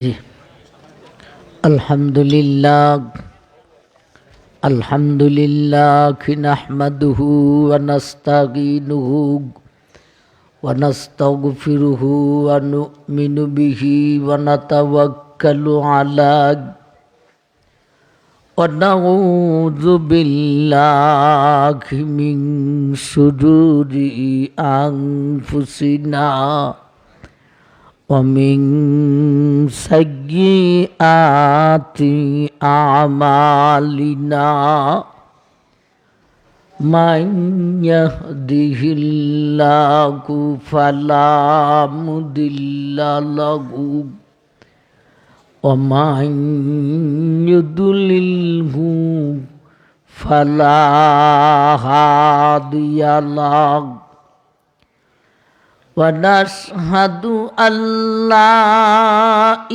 जी अल्हम्दुलिल्लाह नहमदुहु व नस्तईनुहु व नस्तगफिरुहु व नुमिनु बिही व नतवक्कलु अलैहि व नऊज़ु बिल्लाहि मिन शुरूरि अंफुसिना वमिन सय्यिआति आमालिना मन यहदिहिल्लाहु फला मुदिल्ल लहु वमन युद्लिल्हु फला हादिय लहु वनशहदु अल्ला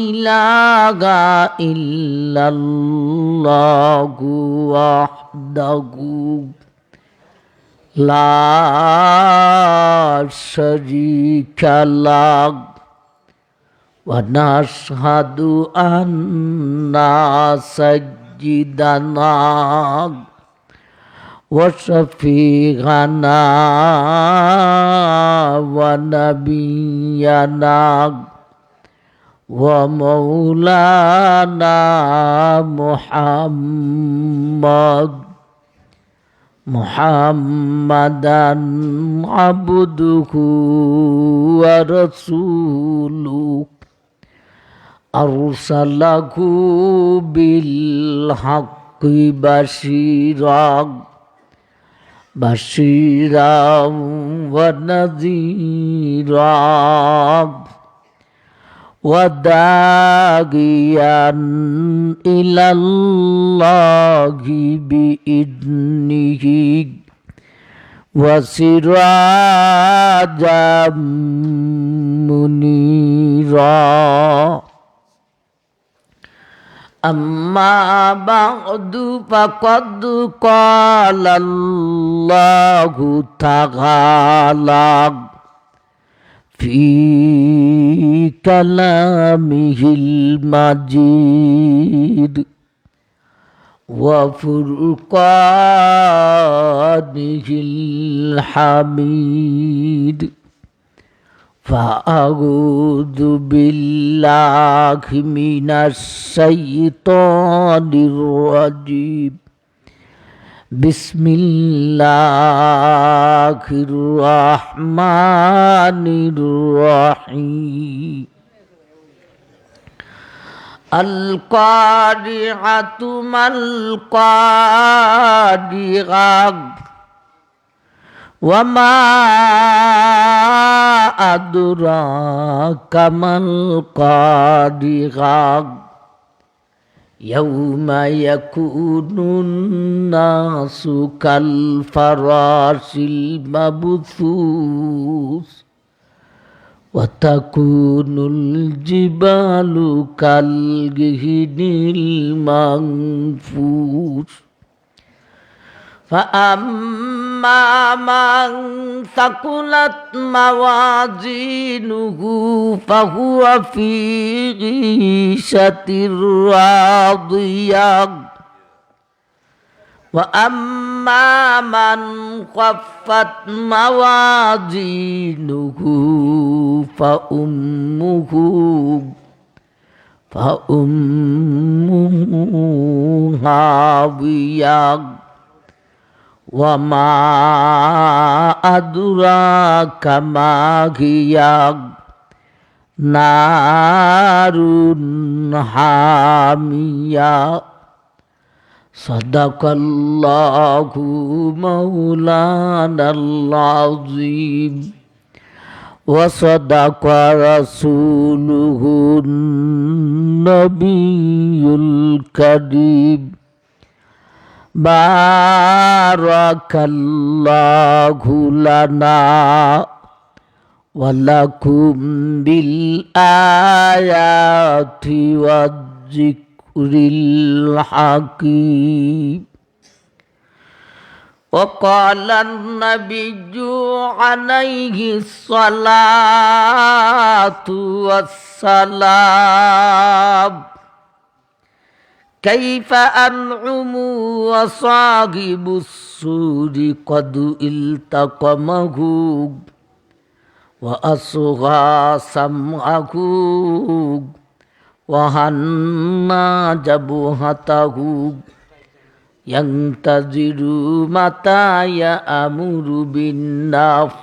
इलाहा इल्लल्लाहु वहदहु ला शरीका लहु वनशहदु अन्ना सय्यिदना वशफीअना व नबियना व मौलाना मुहम्मदन अब्दुहु व रसूलुहु अरसलहु बिल हक़्क़ि बशीरा व नज़ीरा व दागियन इलल्लाहि बिइज़्निहि व सिराजम मुनीरा अम्मा बअदु फ़क़द क़ालल्लाहु तआला फ़ी कलामिहिल मजीद व फ़ुरक़ानिहिल हमीद फ़अऊज़ु बिल्लाहि मिनश शैतानिर रजीम बिस्मिल्लाहिर रहमानिर रहीम अल क़ारिअतु मल क़ारिअ वमा अदराका मल क़ारिअ यौमा यकूनुन नासु कल फ़राशिल मबसूस व तकूनुल जिबालु कल गिहनिल मंफूस फ़अम्मा मन सक़ुलत मवाज़ीनुहु फ़हुव फ़ी ईशतिर राज़ियह व अम्मा मन ख़फ़्फ़त मवाज़ीनुहु फ़उम्मुहु हावियह वमा अदराका मा हिया नारुन हामिया सदक़ल्लाहु मौलानल अज़ीम व सदक़ रसूलुहुन नबियुल करीम बारकल्लाहु लना व लकुम बिल आयाति वज़्ज़िक्रिल हकीम وقال النبي عليه الصلاة والسلام كيف أنعم وصاحب السور قد التقمه وأصغى سمعه وهنى جبهته ينتظر متى يأمر بالنفس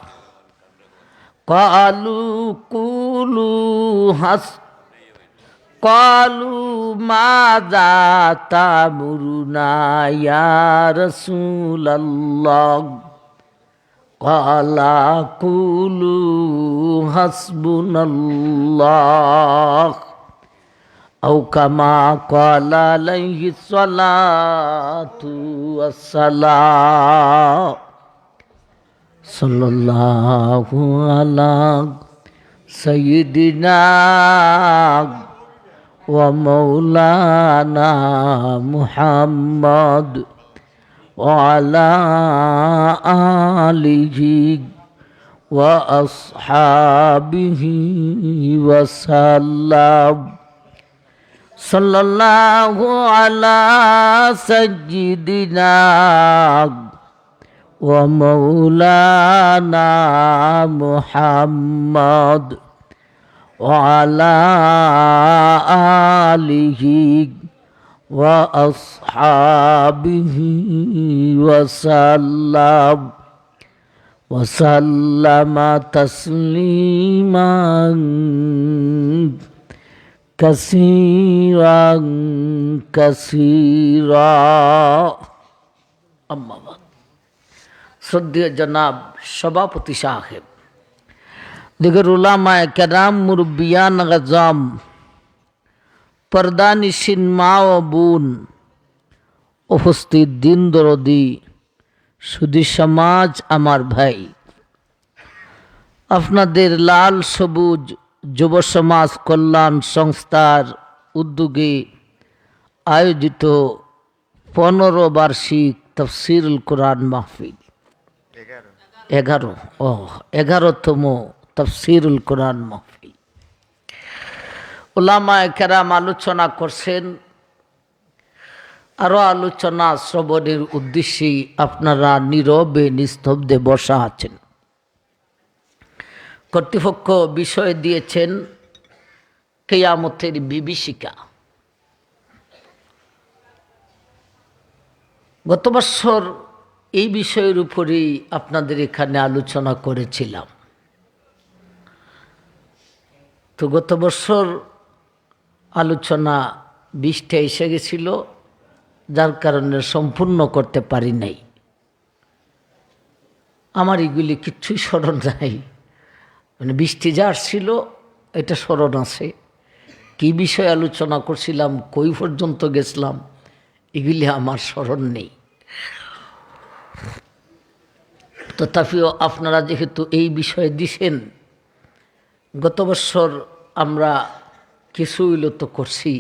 قالوا ماذا تأمرنا يا رسول الله قال قولوا حسبنا الله أو كما قال عليه الصلاة والسلام صلى الله على سيدنا ومولانا محمد وعلى آله وأصحابه وسلم صلى الله على سيدنا ومولانا محمد وعلى آله وأصحابه وسلم تسليما كثيرا كثيرا أما بعد শ্রদ্ধেয় জনাব সভাপতি সাহেব, দিগর উলামায়ে কেরাম, মুরব্বিয়ান গজাম, পর্দানিশিন মা ও বোন, উপস্থিত দিন দরদি সুধী সমাজ, আমার ভাই, আপনাদের লাল সবুজ যুব সমাজ কল্যাণ সংস্থার উদ্যোগে আয়োজিত 15 বার্ষিক তাফসীরুল কোরআন মাহফিল, 11তম তাফসীরুল কোরআন মাহফিল। উলামায়ে কেরাম আলোচনা করছেন, আরও আলোচনা শ্রবণের উদ্দেশ্যে আপনারা নীরবে নিস্তব্ধে বসা আছেন। কর্তৃপক্ষ বিষয় দিয়েছেন কিয়ামতের বিভীষিকা। গত বছর এই বিষয়ের উপরেই আপনাদের এখানে আলোচনা করেছিলাম। তো গত বছর আলোচনা 20টা এসে গেছিল, যার কারণে সম্পূর্ণ করতে পারি নাই। আমার এগুলি কিচ্ছুই স্মরণ নাই, মানে 20টি যার ছিল এটা স্মরণ আছে। কি বিষয়ে আলোচনা করছিলাম, কই পর্যন্ত গেছিলাম, এগুলি আমার স্মরণ নেই। তথাপিও আপনারা যেহেতু এই বিষয়ে দিছেন, গত বছর আমরা কিছু উন্নত করছি,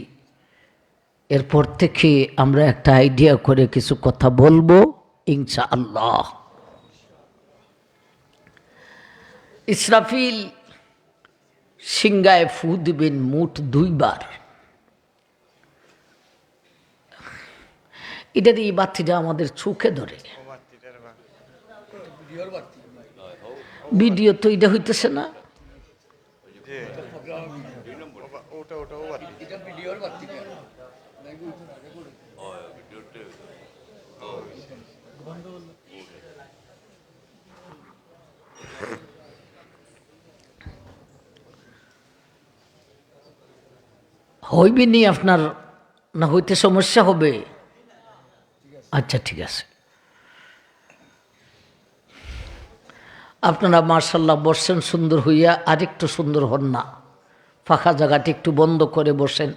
এরপর থেকে আমরা একটা আইডিয়া করে কিছু কথা বলবো ইনশাআল্লাহ। ইসরাফিল সিংগায় ফু দিবেন মোট 2 বার। এটা দিয়ে এই বাতিটা আমাদের চোখে ধরে। ভিডিও তো এটা হইতেছে না, হইবে নি আপনার, না হইতে সমস্যা হবে? আচ্ছা ঠিক আছে। আপনারা মাশাআল্লাহ বসছেন সুন্দর হইয়া, আরেকটু সুন্দর হন না, ফাঁকা জায়গাটি একটু বন্ধ করে বসেন।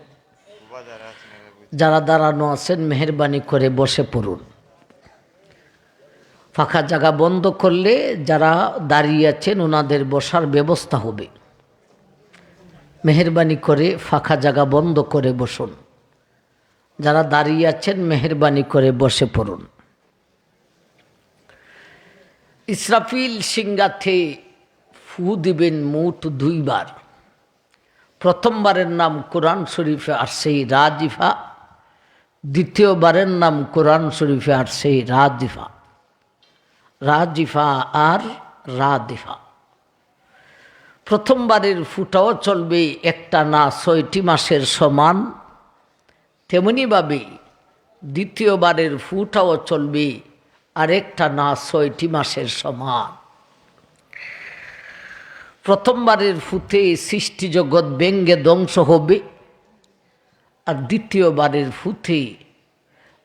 যারা দাঁড়ানো আছেন মেহেরবানি করে বসে পড়ুন। ফাঁকা জায়গা বন্ধ করলে যারা দাঁড়িয়ে আছেন ওনাদের বসার ব্যবস্থা হবে। মেহেরবানি করে ফাঁকা জায়গা বন্ধ করে বসুন। যারা দাঁড়িয়ে আছেন মেহেরবানি করে বসে পড়ুন। ইসরাফিল সিংহাতে ফু দিবেন মোট দুইবার। প্রথমবারের নাম কোরআন শরীফে আসছে রাজিফা, দ্বিতীয়বারের নাম কোরআন শরীফে আসছে রাজিফা। রাজিফা আর রাদিফা। প্রথমবারের ফুটাও চলবে একটা না ৬টি মাসের সমান, তেমনিভাবে দ্বিতীয়বারের ফুটাও চলবে আরেকটা না ৬টি মাসের সমান। প্রথমবারের ফুতে সৃষ্টি জগৎ ব্যঙ্গে ধ্বংস হবে, আর দ্বিতীয়বারের ফুতে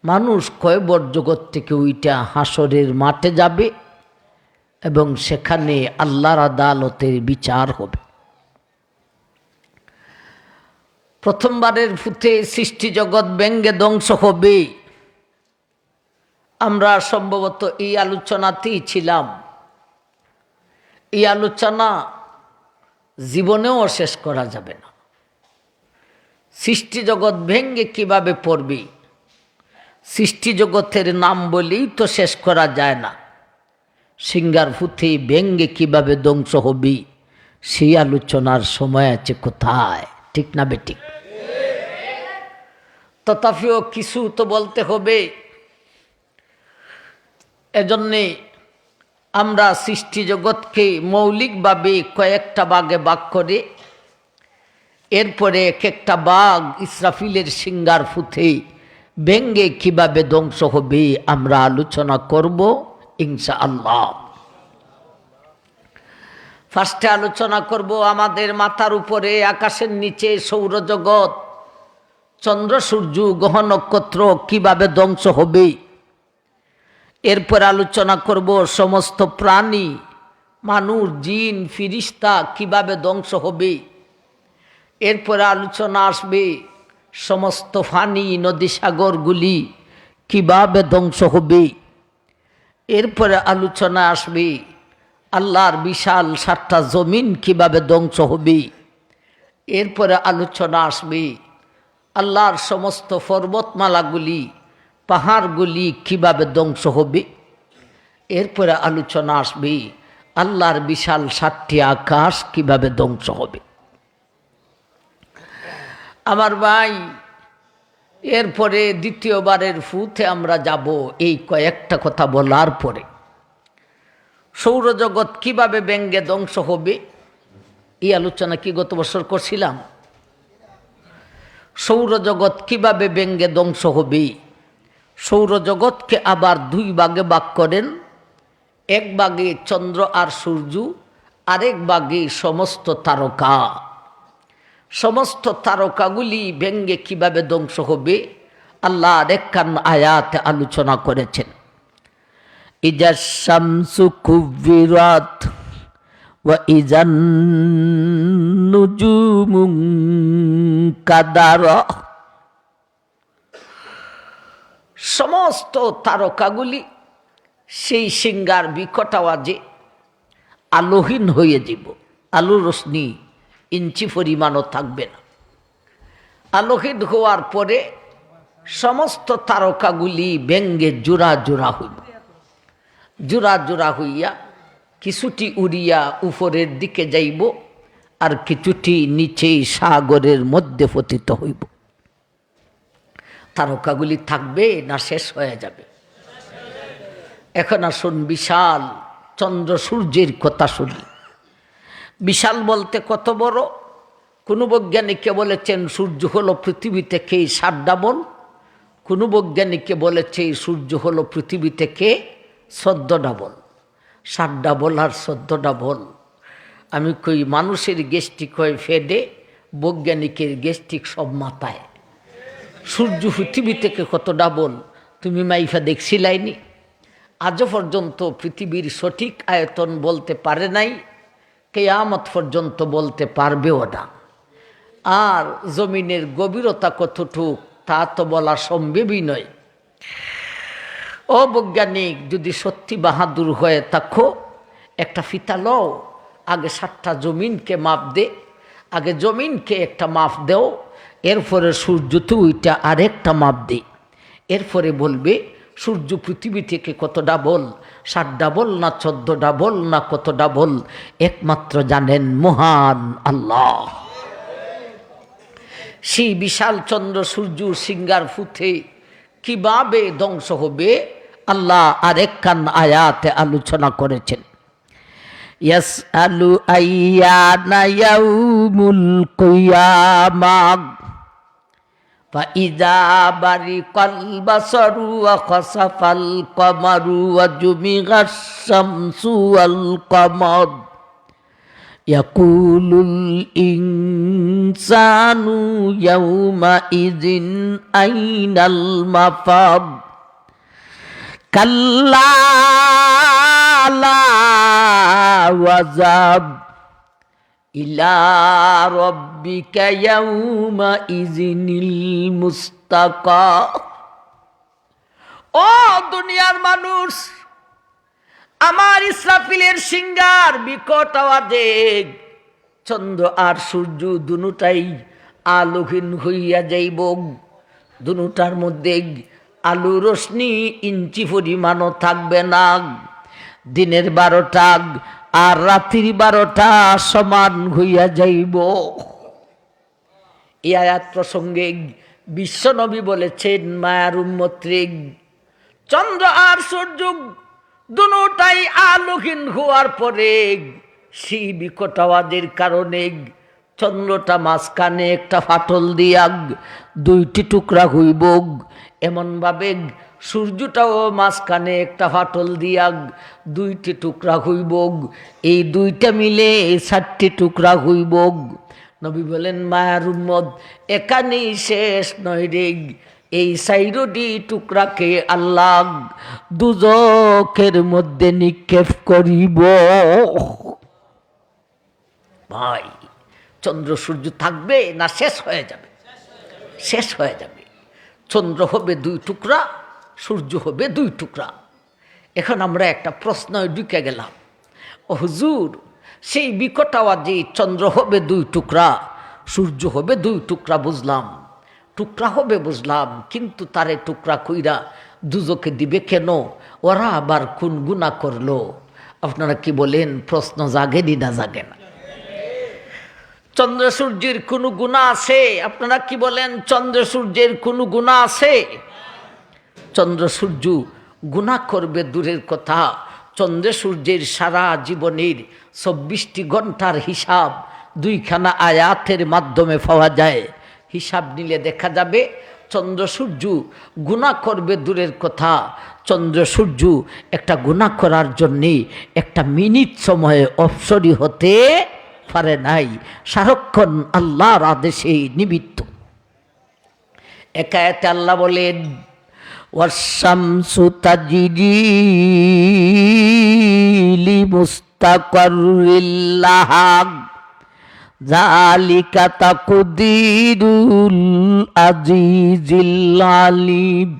মানুষ কয়বর জগৎ থেকে উইটা হাসরের মাঠে যাবে এবং সেখানে আল্লাহর আদালতের বিচার হবে। প্রথমবারের ফুতে সৃষ্টি জগৎ ব্যঙ্গে ধ্বংস হবে। আমরা সম্ভবত এই আলোচনাতেই ছিলাম। এই আলোচনা জীবনেও শেষ করা যাবে না। সৃষ্টি জগৎ ভেঙ্গে কিভাবে পড়বে, সৃষ্টি জগতের নাম বলেই তো শেষ করা যায় না। সিঙ্গার ফুতে ভেঙ্গে কিভাবে ধ্বংস হবে সেই আলোচনার সময় আছে কোথায়, ঠিক না বেঠিক? তথাপিও কিছু তো বলতে হবে। এজন্যে আমরা সৃষ্টি জগৎকে মৌলিকভাবে কয়েকটা ভাগে ভাগ করে এরপরে এক একটা ভাগ ইসরাফিলের সিঙ্গার ফুতে ভেঙ্গে কিভাবে ধ্বংস হবে আমরা আলোচনা করব ইনশাআল্লাহ। ফার্স্টে আলোচনা করব আমাদের মাথার উপরে আকাশের নিচে সৌরজগৎ, চন্দ্র সূর্য গ্রহ নক্ষত্র কিভাবে ধ্বংস হবে। এরপর আলোচনা করব সমস্ত প্রাণী, মানুষ, জিন, ফিরিস্তা কিভাবে ধ্বংস হবে। এরপরে আলোচনা আসবে সমস্ত ফানি নদী সাগরগুলি কিভাবে ধ্বংস হবে। এরপরে আলোচনা আসবে আল্লাহর বিশাল 7টা জমিন কিভাবে ধ্বংস হবে। এরপরে আলোচনা আসবে আল্লাহর সমস্ত পর্বতমালাগুলি, পাহাড়গুলি কিভাবে ধ্বংস হবে। এরপরে আলোচনা আসবে আল্লাহর বিশাল 7টি আকাশ কিভাবে ধ্বংস হবে। আমার ভাই, এরপরে দ্বিতীয়বারের ফুতে আমরা যাব। এই কয়েকটা কথা বলার পরে সৌরজগৎ কিভাবে ব্যঙ্গে ধ্বংস হবে এই আলোচনা কি গত বছর করছিলাম? সৌরজগৎ কিভাবে ব্যঙ্গে ধ্বংস হবে। সৌরজগৎকে আবার দুই ভাগে ভাগ করেন। এক ভাগে চন্দ্র আর সূর্য, আরেক ভাগে সমস্ত তারকা। সমস্ত তারকাগুলি ব্যঙ্গে কিভাবে ধ্বংস হবে আল্লাহ একখান আয়াতে আলোচনা করেছেন। ইজা শামসু কুব্বিরাত ওয়া ইজান নুজুমু কাদারা। সমস্ত তারকাগুলি সেই সিঙ্গার বিকট আওয়াজে আলোহীন হয়ে যাব। আলোর রশ্মি ইঞ্চি পরিমাণও থাকবে না। আলোহীন হওয়ার পরে সমস্ত তারকাগুলি ব্যঙ্গে জোড়া জোড়া হইব। জোড়া জোড়া হইয়া কিছুটি উড়িয়া উপরের দিকে যাইব, আর কিছুটি নিচেই সাগরের মধ্যে পতিত হইব। তারকাগুলি থাকবে না শেষ হয়ে যাবে? এখন আসুন বিশাল চন্দ্র সূর্যের কথা শুনি। বিশাল বলতে কত বড়? কোনো বৈজ্ঞানিককে বলেছেন সূর্য হলো পৃথিবী থেকে 7 ডাবল, কোনো বৈজ্ঞানিককে বলেছে সূর্য হলো পৃথিবী থেকে 14 ডাবল। 7 ডাবল আর 14 ডাবল। আমি কই মানুষের গ্যাস্ট্রিক হয় ফেডে, বৈজ্ঞানিকের গ্যাস্ট্রিক সব মাথায়। সূর্য পৃথিবী থেকে কত ডাবল তুমি মাইফা দেখছিলাইনি? আজও পর্যন্ত পৃথিবীর সঠিক আয়তন বলতে পারে নাই, কিয়ামত পর্যন্ত বলতে পারবেও না। আর জমিনের গভীরতা কতটুক তা তো বলা সম্ভবই নয়। ও বৈজ্ঞানিক, যদি সত্যি বাহাদুর হয়ে থাকো একটা ফিতা লও, আগে 7টা জমিনকে মাপ দে, আগে জমিনকে একটা মাপ দেও, এরপরে সূর্য তো ওইটা আরেকটা মাপ দে, এরপরে বলবে সূর্য পৃথিবী থেকে কত ডাবল, 7 ডাবল না 14 ডাবল না কত ডাবল, একমাত্র জানেন মহান আল্লাহ। সেই বিশাল চন্দ্র সূর্য সিঙ্গার ফুথে কিভাবে ধ্বংস হবে আল্লাহ আরেকখান আয়াতে আলোচনা করেছেন। ইয়াসআলু আইয়ানা ইয়াউমুল কিয়ামাহ ফাইযা বারিকাল বাসারু ওয়া খাসাফাল কমারু ওয়া জুমিআশ শামসু ওয়াল কমার ইয়াকুলুল ইনসানু ইয়াউমা ইযিন আইনাল মাফার কাল্লা লা ওয়াজাব ইলা রাব্বিকা ইয়াউমা ইযিনিল মুস্তাকা। ও দুনিয়ার মানুষ, আমার ইসরাফিলের সিঙ্গার বিকট আওয়াজে চন্দ্র আর সূর্য দুটাই আলোহীন হইয়া যাইব। দুটার মধ্যে আলো রশ্মি ইঞ্চি পরিমাণও থাকবে না। দিনের 12টা আর রাত্রির 12টা সমান হইয়া যাইব। এই আয়াত প্রসঙ্গে বিশ্বনবী বলেছেন, মায়ার উম্মতরে, চন্দ্র আর সূর্য দুটাই আলোহীন হওয়ার পরে সেই বিকট আওয়াজের কারণে চন্দ্রটা মাঝখানে একটা ফাটল দিয়া 2টি টুকরা হইব, এমনভাবে সূর্যটাও মাঝখানে একটা ফাটল দিয়া 2টি টুকরা হইব। এই 2টা মিলে 4টি টুকরা হইব। নবী বলেন, মায়ার উম্মত, এখানেই শেষ নয় রে, এই 4টি টুকরাকে আল্লাহ দুজখের মধ্যে নিক্ষেপ করিব। ভাই, চন্দ্র সূর্য থাকবে না শেষ হয়ে যাবে? শেষ হয়ে যাবে। চন্দ্র হবে 2 টুকরা, সূর্য হবে 2 টুকরা। এখন আমরা একটা প্রশ্ন ঢুকে গেলাম, ও হুজুর, সেই বিকট আওয়াজে চন্দ্র হবে 2 টুকরা, সূর্য হবে 2 টুকরা, বুঝলাম, টুকরা হবে বুঝলাম, কিন্তু তারে টুকরা কইরা দুজকে দিবে কেন? ওরা আবার কোন গুনাহ করলো? আপনারা কি বলেন? প্রশ্ন জাগেনি না জাগে না? চন্দ্র সূর্যের কোনো গুনাহ আছে? আপনারা কি বলেন? চন্দ্র সূর্যের কোনো গুনাহ আছে? চন্দ্র সূর্য গুনাহ করবে দূরের কথা, চন্দ্র সূর্যের সারা জীবনের 24টি ঘন্টার হিসাব 2খানা আয়াতের মাধ্যমে পাওয়া যায়। হিসাব নিলে দেখা যাবে চন্দ্র সূর্য গুনাহ করবে দূরের কথা, চন্দ্র সূর্য একটা গুনাহ করার জন্যে 1 মিনিট সময়ে অবসরই হতে পারে নাই, সারাক্ষণ আল্লাহর আদেশে নিমিত্ত। একায়াতে আল্লাহ বলেন, ওয়াশ-শামসু তাজরি লিমুস্তাকাররিল লাহা যালিকা তাকদীরুল আজিজিল আলিম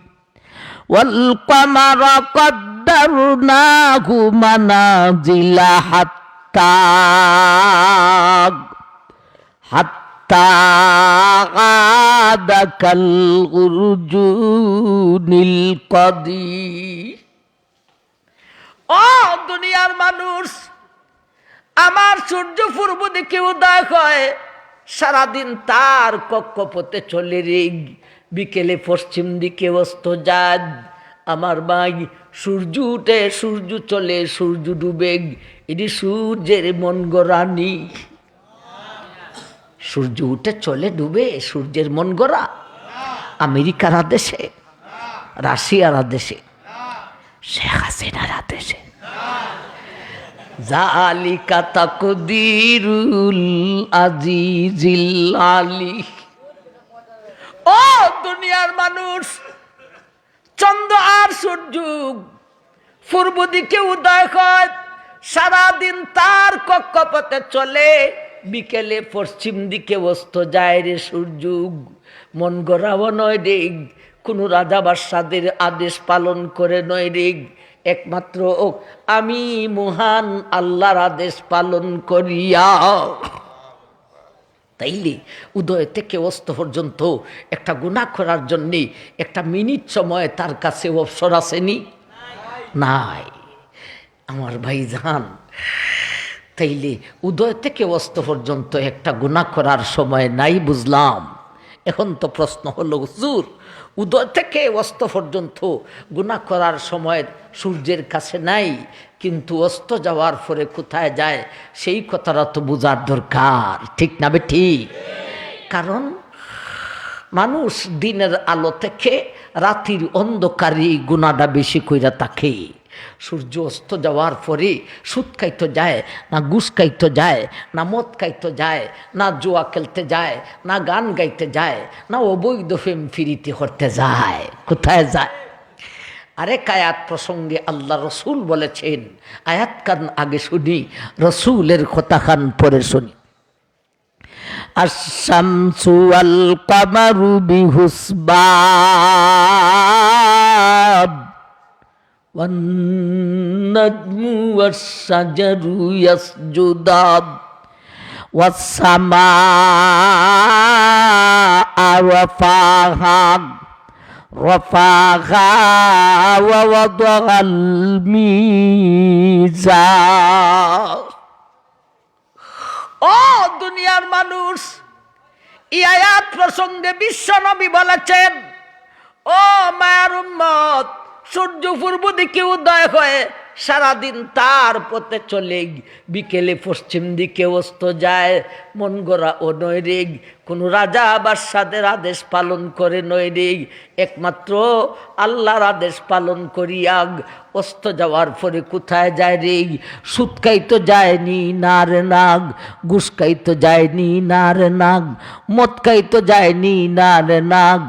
ওয়াল কামারা কাদ্দারনাহু মানাজিলা হাত্তা আদাকাল উরজুনিল কদির। ও দুনিয়ার মানুষ, আমার সূর্য পূর্ব দিকে উদয় হয়, সারাদিন তার কক্ষপথে চলে রে, বিকেলে পশ্চিম দিকে অস্ত যায়। আমার ভাই, সূর্য উঠে সূর্য চলে, সূর্য ডুবে, এটি সূর্যের মন গড়ানি। সূর্য উঠে চলে ডুবে, সূর্যের মন গড়া? আমেরিকার আদেশে, রাশিয়ার আদেশে, শেখ হাসিনার আদেশে? যালিকা তাকদীরুল আজিজিল আলিম। ও দুনিয়ার মানুষ, চন্দ্র আর সূর্য পূর্ব দিকে উদয় হয়, সারাদিন তার কক্ষপথে চলে, বিকেলে পশ্চিম দিকে অস্ত যায় রে সূর্য। মন গড়াও নয় রে, কোনো রাজা বাদশাদের আদেশ পালন করে নয় রে, একমাত্র আমি মহান আল্লাহর আদেশ পালন করিয়া। তাইলে উদয় থেকে অস্ত পর্যন্ত একটা গুনাহ করার জন্যে একটা মিনিট সময় তার কাছে অবসর আসেনি? নাই। আমার ভাইজান, তাইলে উদয় থেকে অস্ত পর্যন্ত একটা গুনাহ করার সময় নাই, বুঝলাম। এখন তো প্রশ্ন হলো, হুজুর উদয় থেকে অস্ত পর্যন্ত গুনাহ করার সময় সূর্যের কাছে নাই, কিন্তু অস্ত যাওয়ার পরে কোথায় যায় সেই কথাটা তো বোঝার দরকার, ঠিক না ঠিক? কারণ মানুষ দিনের আলো থেকে রাতির অন্ধকারে গুনাহটা বেশি কইরা থাকে। সূর্য অস্ত যাওয়ার পরে সুদ খাইতে যায় না, ঘুষ খাইতে যায় না, মদ খাইতে যায় না, জুয়া খেলতে যায় না, গান গাইতে যায় না, অবৈধ প্রেম ফিরিতে করতে যায়, কোথায় যায়? আরেক আয়াত প্রসঙ্গে আল্লাহ রসুল বলেছেন, আয়াত কান আগে শুনি, রসুলের কথা কান পরে শুনি। আশ-শামসু ওয়াল কামারু বিহুসবান ওয়ান নাজমু ওয়াশ-শাজারু ইয়াসজুদান ওয়াস-সামাআ রাফাহা ওয়া ওয়াদাআল মিজান। ও দুনিয়ার মানুষ, এই আয়াত প্রসঙ্গে বিশ্বনবী বলেছেন, ও মায়ার উম্মত, সূর্য পূর্ব দিকে উদয় হয়ে সারাদিন তার পথে চলে, বিকেলে পশ্চিম দিকে অস্ত যায়। মন গড়া ও নৈরিক কোনো রাজা বাদশাদের আদেশ পালন করে নৈরিক, একমাত্র আল্লাহর আদেশ পালন করিয়া অস্ত যাওয়ার পরে কোথায় যায় রে? সুদ খাইতে যায়নি না রে নাগ, ঘুষ খাইতে যায়নি না রে নাগ, মদ খাইতে যায়নি না রে নাগ,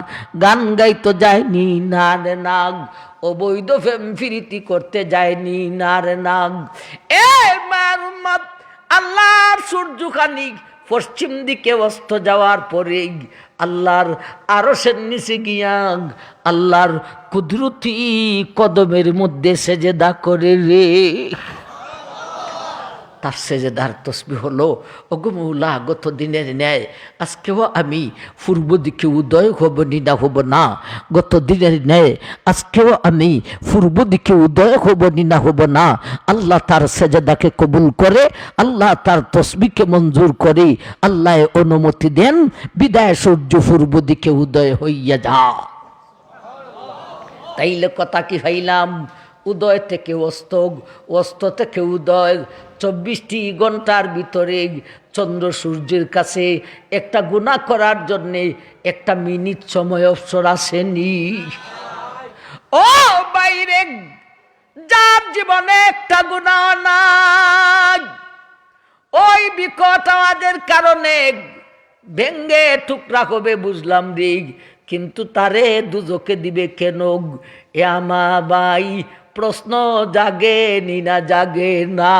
গান গাইতে যায়নি না রে নাগ, অবৈধ প্রেম ফিরিতি করতে যায়নি না রে নাগ। এ মার উম্মত, আল্লাহর সূর্যখানি পশ্চিম দিকে অস্ত যাওয়ার পরে আল্লাহর আরশের নিচে গিয়া আল্লাহর কুদরতি কদমের মধ্যে সেজদা করে রে। তার সেজদার তসবিহ হলো, ওগো মৌলা, গত দিনের ন্যায় আজকেও আমি পূর্ব দিকে উদয় হব নিনা হব না, গত দিনের ন্যায় আজকেও আমি পূর্ব দিকে উদয় হব নিনা হব না। আল্লাহ তার সেজদাকে কবুল করে, আল্লাহ তার তসবিহকে মঞ্জুর করে, আল্লাহ অনুমতি দেন, বিদায় সূর্য পূর্ব দিকে উদয় হইয়া যা। তাইলে কথা কি ভাইলাম? উদয় থেকে অস্ত, অস্ত থেকে উদয়, 24টি ঘন্টার ভিতরে চন্দ্র সূর্যের কাছে একটা গুনাহ করার জন্যে একটা মিনিট সময় অবসর আসেনি। ও বাইরে, যার জীবনে একটা গুনাহ নাই, ওই বিকট আওয়াজের কারণে ভেঙ্গে টুকরা হবে, বুঝলাম রে, কিন্তু তারে দুজকে দিবে কেন? এ আমা ভাই, প্রশ্ন জাগে নি না জাগে না?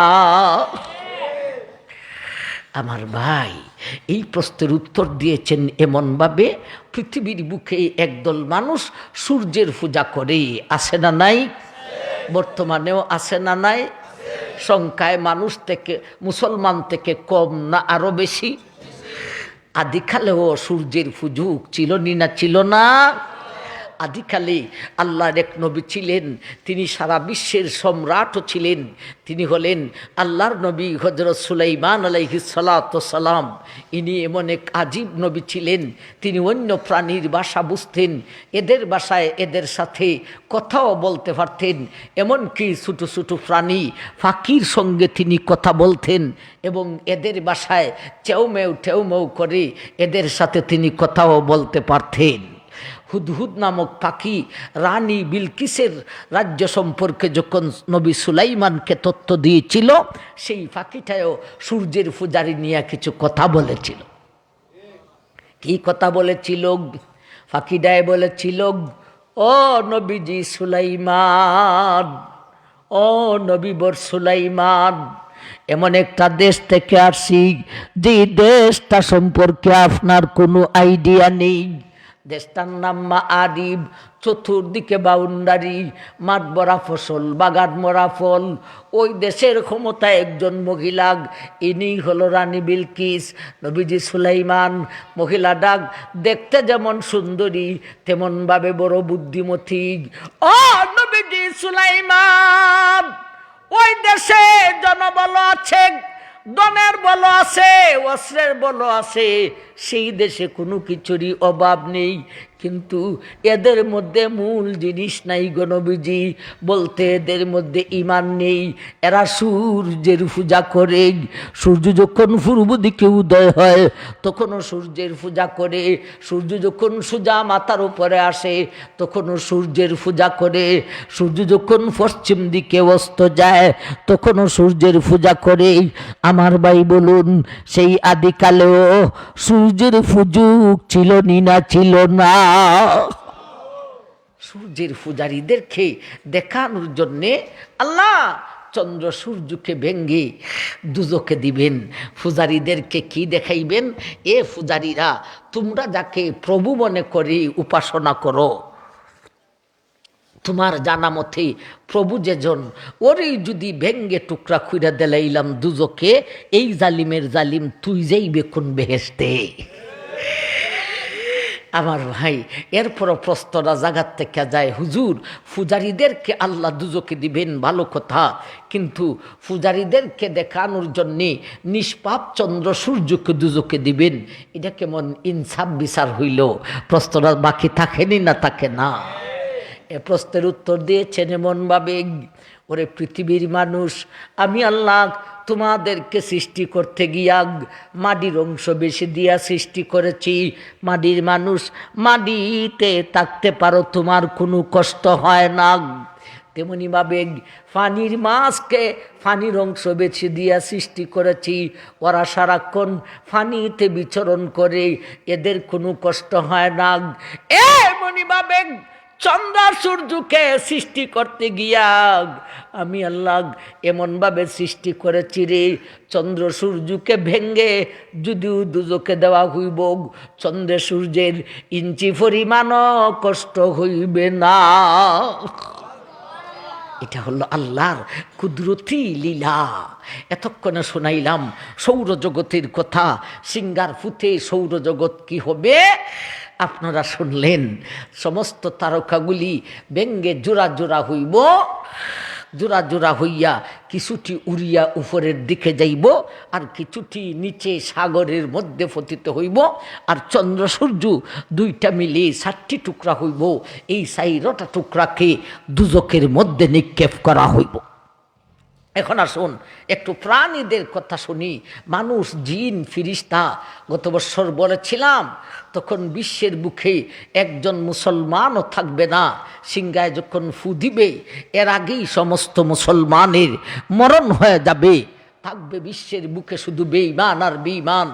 আমার ভাই এই প্রশ্নের উত্তর দিয়েছেন এমনভাবে, পৃথিবীর বুকে একদল মানুষ সূর্যের পূজা করে, আছে না নাই? বর্তমানেও আছে না নাই? সংখ্যায় মানুষ থেকে, মুসলমান থেকে কম না আরো বেশি? আদিকালেও সূর্যের পূজক ছিল নি না ছিল না? আদিকালে আল্লাহর এক নবী ছিলেন, তিনি সারা বিশ্বের সম্রাটও ছিলেন। তিনি হলেন আল্লাহর নবী হযরত সুলাইমান আলাইহিস সালাতু ওয়াস সালাম। ইনি এমন এক আজীব নবী ছিলেন, তিনি অন্য প্রাণীর ভাষা বুঝতেন, এদের ভাষায় এদের সাথে কথাও বলতে পারতেন। এমনকি ছোটো ছোটো প্রাণী পাখির সঙ্গে তিনি কথা বলতেন এবং এদের ভাষায় চেউমেউ টেউমেউ করে এদের সাথে তিনি কথাও বলতে পারতেন। হুদহুদ নামক পাখি রানী বিলকিসের রাজ্য সম্পর্কে যখন নবী সুলাইমানকে তথ্য দিয়েছিল, সেই পাখিটাও সূর্যের পূজারি নিয়ে কিছু কথা বলেছিল। কি কথা বলেছিল? পাখিটায় বলেছিল, ও নবীজি সুলাইমান, ও নবীবর সুলাইমান, এমন একটা দেশ থেকে আসি যে দেশটা সম্পর্কে আপনার কোনো আইডিয়া নেই, দেশটার নাম মাআরিব, চতুর্দিকে বাউন্ডারি, মাঠ ভরা ফসল, বাগান ভরা ফল। ওই দেশের ক্ষমতায় একজন মহিলা, ইনি হলো রানী বিলকিস। নবীজি সুলাইমান, মহিলা ডাক, দেখতে যেমন সুন্দরী তেমনভাবে বড় বুদ্ধিমতী। ও নবীজি সুলাইমান, ওই দেশে জনবল আছে, ধনের বল আছে, অস্ত্রের বল আছে, সেই দেশে কোনো কিছুরই অভাব নেই, কিন্তু এদের মধ্যে মূল জিনিস নাই গো নবীজি, বলতে এদের মধ্যে ঈমান নেই। এরা সূর্যের পূজা করে, সূর্য যখন পূর্ব দিকে উদয় হয় তখনও সূর্যের পূজা করে, সূর্য যখন সোজা মাথার উপরে আসে তখনও সূর্যের পূজা করে, সূর্য যখন পশ্চিম দিকে অস্ত যায় তখনও সূর্যের পূজা করে। আমার ভাই বলুন, সেই আদিকালেও সূর্যের পূজক ছিল না ছিল না? সূর্যের পূজারীদেরকে দেখানোর জন্যে আল্লাহ চন্দ্র সূর্যকে ভেঙ্গে দুজকে দিবেন। পূজারীদেরকে কি দেখাইবেন? এ পূজারীরা, তোমরা যাকে প্রভু মনে করে উপাসনা করো, তোমার জানা মতে প্রভু যেজন, ওরই যদি ভেঙ্গে টুকরা খুঁড়া দিলাইলাম দুজকে, এই জালিমের জালিম তুই যাইবে কোন বেহেশতে? আমার ভাই, এরপরও প্রস্তরা জাগাত থেকে যায়, হুজুর পূজারীদেরকে আল্লাহ দুজকে দিবেন, ভালো কথা, কিন্তু পূজারীদেরকে দেখানোর জন্যে নিষ্পাপ চন্দ্র সূর্যকে দুজকে দিবেন, এটা কেমন ইনসাফ বিচার হইল? প্রস্তরা বাকি থাকেনি না থাকে না? এ প্রশ্নের উত্তর দিয়েছেন এমনভাবে, ওরে পৃথিবীর মানুষ, আমি আল্লাহ তোমাদেরকে সৃষ্টি করতে গিয়া মাটির অংশ বেশি দিয়া সৃষ্টি করেছি। মাটির মানুষ, মাটিতে থাকতে পারো, তোমার কোনো কষ্ট হয় না। তেমনিভাবে পানির মাছকে পানির অংশ বেছে দিয়া সৃষ্টি করেছি, ওরা সারাক্ষণ পানিতে বিচরণ করে, এদের কোনো কষ্ট হয় না। এমনিভাবে চন্দ্র সূর্যকে সৃষ্টি করতে গিয়া আমি আল্লাহ এমনভাবে সৃষ্টি করেছি রে, চন্দ্র সূর্যকে ভেঙ্গে যদিও দুজকে দেওয়া হইব, চন্দ্র সূর্যের ইঞ্চি পরিমাণও কষ্ট হইবে না। এটা হলো আল্লাহর কুদরতি লীলা। এতক্ষণে শোনাইলাম সৌরজগতের কথা, সিঙ্গার ফুতে সৌরজগৎ কি হবে আপনারা শুনলেন। সমস্ত তারকাগুলি ব্যঙ্গে জোড়া জোড়া হইব, জোড়া জোড়া হইয়া কিছুটি উড়িয়া উপরের দিকে যাইব, আর কিছুটি নিচে সাগরের মধ্যে পতিত হইব, আর চন্দ্র সূর্য দুইটা মিলে 7টি টুকরা হইব। এই 4টা টুকরাকে দুজকের মধ্যে নিক্ষেপ করা হইব। এখন আসুন একটু প্রাণীদের কথা শুনি, মানুষ, জিন, ফিরিস্তা। গত বছর বলেছিলাম, তখন বিশ্বের বুকে একজন মুসলমানও থাকবে না, সিংহায় যখন ফু দিবে এর আগেই সমস্ত মুসলমানের মরণ হয়ে যাবে, থাকবে বিশ্বের বুকে শুধু বেঈমান আর বেঈমান।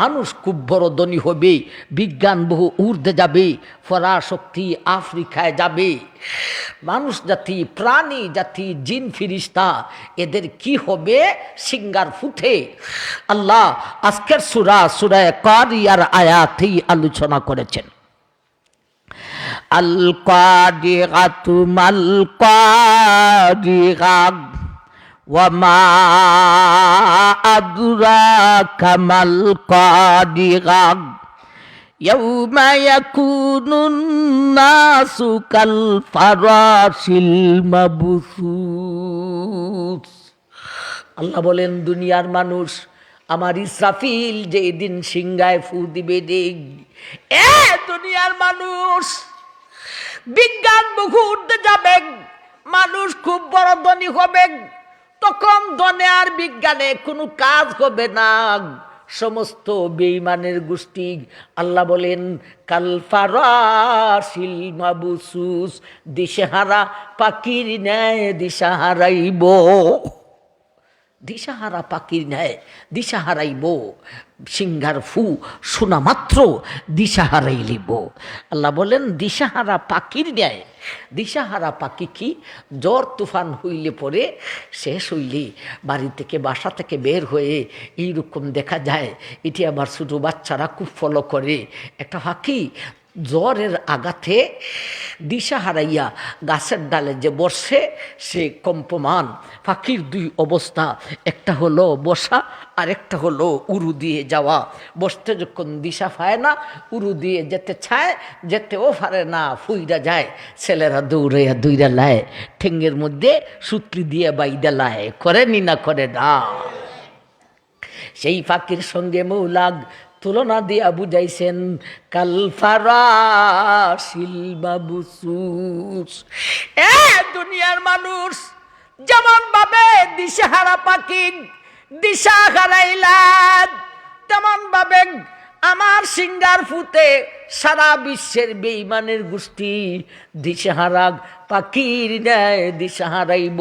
মানুষ খুব বড় ধনী হবে, বিজ্ঞান বহু ঊর্ধ্বে যাবে, পরাশক্তি আফ্রিকায় যাবে। মানুষ জাতি, প্রাণী জাতি, জিন ফিরিস্তা, এদের কি হবে সিঙ্গার ফুটে? আল্লাহ আজকের সূরা কারিয়ার আয়াতেই আলোচনা করেছেন। আল কারিয়াতু মাল কারিয়া ওয়ামা আদরাকা মাল কারিয়া ইয়াউমা ইয়াকুনুন নাসু কাল ফারাশিল মাবসুস। আল্লাহ বলেন, দুনিয়ার মানুষ, আমার ইসরাফিল যে দিন সিংহায় ফু দিবে দেখ, এ দুনিয়ার মানুষ, বিজ্ঞান বহু উঠতে যাবে, মানুষ খুব বড় ধনী হবে, তখন ধনে আর বিজ্ঞানে কোনো কাজ হবে না। সমস্ত বেঈমানের গোষ্ঠী, আল্লাহ বলেন, কাল ফারাশিল মাবসুস, দিশাহারা পাখির ন্যায় দিশা হারাইব। দিশাহারা পাখির ন্যায় দিশা হারাইব। সিংহার ফু শোনা মাত্র দিশা হারাইলিব। আল্লাহ বলেন, দিশাহারা পাখির ন্যায়। দিশাহারা পাখি কি? ঝড় তুফান হইলে পরে, শেষ হইলে বাড়ি থেকে, বাসা থেকে বের হয়ে এইরকম দেখা যায়। এটি আবার ছোটো বাচ্চারা খুব ফলো করে। একটা পাখি জ্বরের আঘাতে দিশা হারাইয়া গাছের ডালে যে বসে সে কম্পমান। পাখির দুই অবস্থা, একটা হলো বসা আর একটা হলো উড়ু দিয়ে যাওয়া। বসতে যখন দিশা পায় না, উড়ু দিয়ে যেতে চায়, যেতেও পারে না, ফুইরা যায়। ছেলেরা দৌড়াইয়া দৌড়া লায়, ঠেঙ্গের মধ্যে সুতলি দিয়ে বাইদা লায়, করেনি না করে না। সেই পাখির সঙ্গে মৌলাগ তুলনা দিয়া বুঝাইছেন কালফারাশিল মাবসুস। দুনিয়ার মানুষ যেমন ভাবে দিশাহারা পাখি, দিশা হারাইলাম, তেমন ভাবে আমার সিঙ্গার ফুতে সারা বিশ্বের বেঈমানের গোষ্ঠী দিশাহারা পাখির ন্যায় দিশা হারাইব।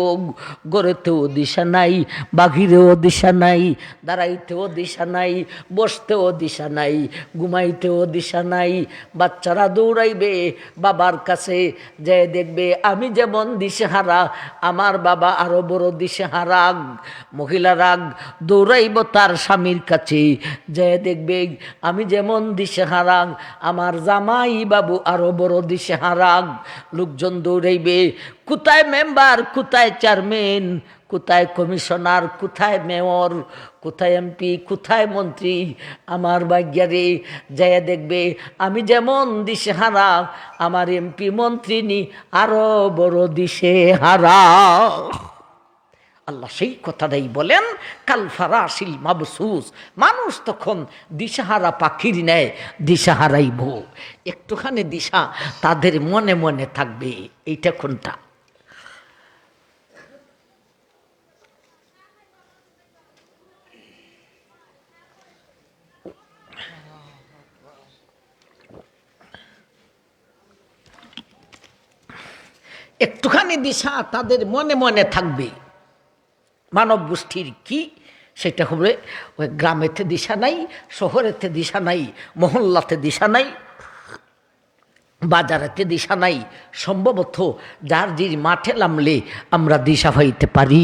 গড়েতেও দিশা নাই, বাঘিরেও দিশা নাই, দাঁড়াইতেও দিশা নাই, বসতেও দিশা নাই, ঘুমাইতেও দিশা নাই। বাচ্চারা দৌড়াইবে বাবার কাছে, যে দেখবে আমি যেমন দিশেহারা আমার বাবা আরো বড় দিশেহারা। মহিলারা দৌড়াইব তার স্বামীর কাছে, যে দেখবে আমি যেমন দিশেহারা আমার জামাই বাবু আরো বড় দিশেহারা। লোকজন দৌড়াইবে, কোথায় মেম্বার, কোথায় চেয়ারম্যান, কোথায় কমিশনার, কোথায় মেয়র, কোথায় এমপি, কোথায় মন্ত্রী। আমার ভাগ্যারে যায় দেখবে আমি যেমন দিশেহারা আমার এমপি মন্ত্রী নি আরো বড় দিশেহারা। আল্লাহ সেই কথাটাই বলেন কালফারাশিল মাবসুস। মানুষ তখন দিশাহারা পাখির ন্যায় দিশাহারাইব। একটুখানি দিশা তাদের মনে মনে থাকবে। এইটা কোনটা? একটুখানি দিশা তাদের মনে মনে থাকবে। মানব গোষ্ঠীর কি সেটা হবে, ওই গ্রামেতে দিশা নাই, শহরেতে দিশা নাই, মহল্লাতে দিশা নাই, বাজারেতে দিশা নাই। সম্ভবত যার জির মাঠে নামলে আমরা দিশা পাইতে পারি।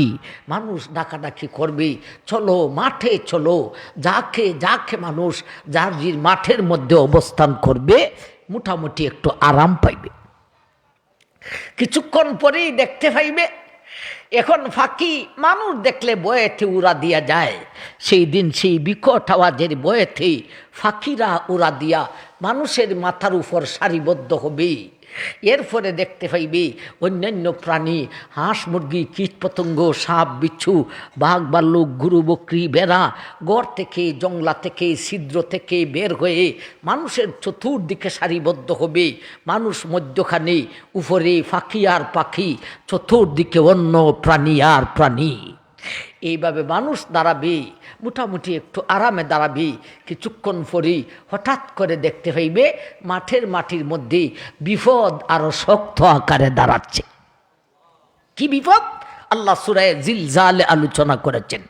মানুষ ডাকাডাকি করবে, চলো মাঠে চলো, যাকে যাকে মানুষ যার জির মাঠের মধ্যে অবস্থান করবে মোটামুটি একটু আরাম পাইবে। কিছুক্ষণ পরেই দেখতে পাইবে এখন ফাঁকি মানুষ দেখলে বয়েতে উড়া দিয়া যায়। সেই দিন সেই বিকট আওয়াজের বয়েতে ফাঁকিরা উড়া দিয়া মানুষের মাথার উপর সারিবদ্ধ হবে। এরপরে দেখতে পাইবে অন্যান্য প্রাণী, হাঁস মুরগি, কীট পতঙ্গ, সাপ বিচ্ছু, বাঘ ভাল্লুক, গরু বকরি, ভেড়া গড় থেকে জংলা থেকে ছিদ্র থেকে বের হয়ে মানুষের চতুর্দিকে সারিবদ্ধ হবে। মানুষ মধ্যখানে, উপরে পাখি আর পাখি, চতুর্দিকে অন্য প্রাণী আর প্রাণী। এইভাবে মানুষ দাঁড়াবে, মোটামুটি একটু আরামে দাঁড়াবে। কিছুক্ষণ পরে হঠাৎ করে দেখতে পাইবে মাঠের মাটির মধ্যে বিপদ আরো শক্ত আকারে দাঁড়াচ্ছে। কি বিপদ? আল্লাহ সূরা জিলজালে আলোচনা করেছেন,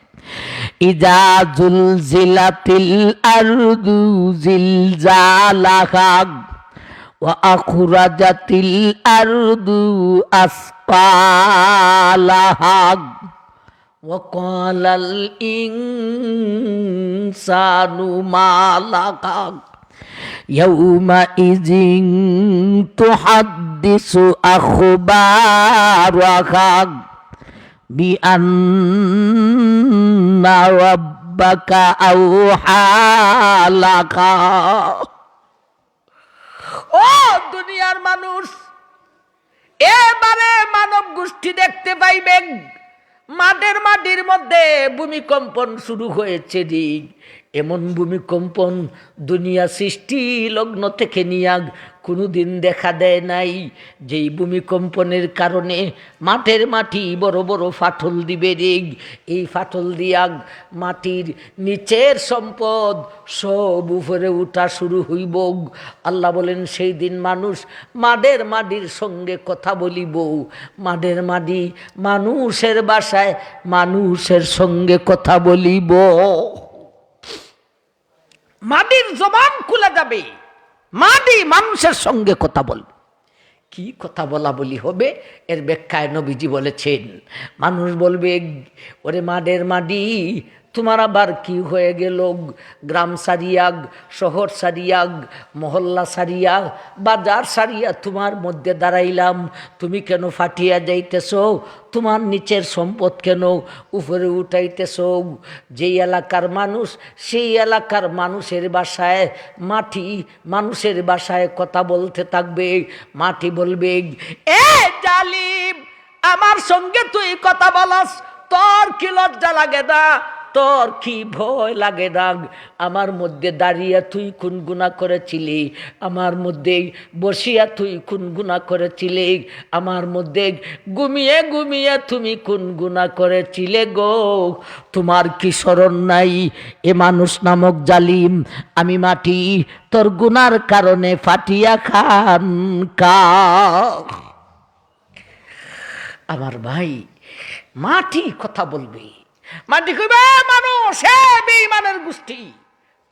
ইজা জুলজিলাতিল আরদু জিলজালাহা ওয়া আখরাজাতিল আরদু আসকালাহা وقال الإنسان ما لها يومئذ تحدث أخبارها بأن ربك أوحى لها। ও দুনিয়ার মানুষ, এবারে মানব গোষ্ঠী দেখতে পাইবেন মাটির মধ্যে ভূমিকম্পন শুরু হয়েছে। এমন ভূমিকম্পন দুনিয়া সৃষ্টি লগ্ন থেকে নিয়ে কোনোদিন দেখা দেয় নাই। যেই ভূমিকম্পনের কারণে মাঠের মাটি বড় বড় ফাটল দিবে রে। এই ফাটল দিয়া মাটির নিচের সম্পদ সব উপরে উঠা শুরু হইব। আল্লাহ বলেন সেই দিন মানুষ মাঠের মাটির সঙ্গে কথা বলিব। মাঠের মাটি মানুষের বাসায় মানুষের সঙ্গে কথা বলিব। মাটির জবান খুলে যাবে, মাটি মানুষের সঙ্গে কথা বলবে। কি কথা বলা বলি হবে? এর ব্যাখ্যায় নবীজি বলেছেন, মানুষ বলবে ওরে মাঠের মাটি তোমার আবার কি হয়ে গেল? গ্রাম সারিয়া, শহর সারিয়া, মহল্লা সারিয়া, বাজার সারিয়া তোমার মধ্যে দাঁড়াইলাম, তুমি কেন ফাটিয়া যাইতেছ? তোমার নিচের সম্পদ কেন উপরে উঠাইতেছ? যেই এলাকার মানুষ সেই এলাকার মানুষের বাসায় মাটি মানুষের বাসায় কথা বলতে থাকবে। মাটি বলবে, এ জালিম, আমার সঙ্গে তুই কথা বলাস, তোর কি লজ্জা লাগে না? তোর কি ভয় লাগে না? আমার মধ্যে দাঁড়িয়ে তুই কোন গুনাহ করেছিলি? আমার মধ্যে বসিয়া তুই কোন গুনাহ করেছিলি? আমার মধ্যে ঘুমিয়ে ঘুমিয়ে তুমি কোন গুনাহ করেছিলে গো? তোমার কি স্মরণ নাই? এ মানুষ নামক জালিম, আমি মাটি, তোর গুনার কারণে ফাটিয়া খান কা। আমার ভাই, মাটি কথা বলবে। মাটি কইবে, মানুষ হে বেঈমানের গোষ্ঠী,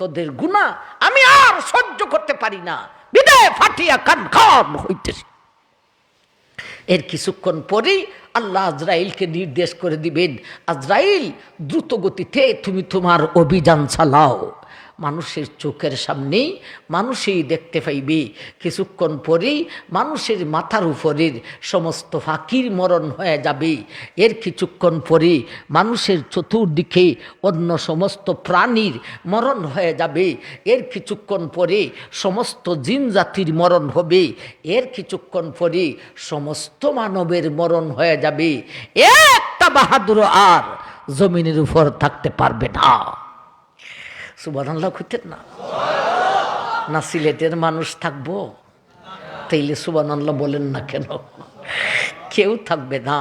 তোদের গুনাহ আমি আর সহ্য করতে পারি না, বিদায় ফাটিয়া কান খান হইতেছে। এর কিছুক্ষণ পরেই আল্লাহ আজরাইলকে নির্দেশ করে দিবেন, আজরাইল দ্রুত গতিতে তুমি তোমার অভিযান চালাও। মানুষের চোখের সামনেই মানুষই দেখতে পাইবে। কিছুক্ষণ পরেই মানুষের মাথার উপরের সমস্ত ফাঁকির মরণ হয়ে যাবে। এর কিছুক্ষণ পরে মানুষের চতুর্দিকে অন্য সমস্ত প্রাণীর মরণ হয়ে যাবে। এর কিছুক্ষণ পরে সমস্ত জিন জাতির মরণ হবে। এর কিছুক্ষণ পরে সমস্ত মানবের মরণ হয়ে যাবে। একটা বাহাদুর আর জমিনের উপর থাকতে পারবে না। সুবহানাল্লাহ কইতেন না? না সিলেটের মানুষ থাকবো? তাইলে সুবহানাল্লাহ বলেন না কেন? কেউ থাকবে না,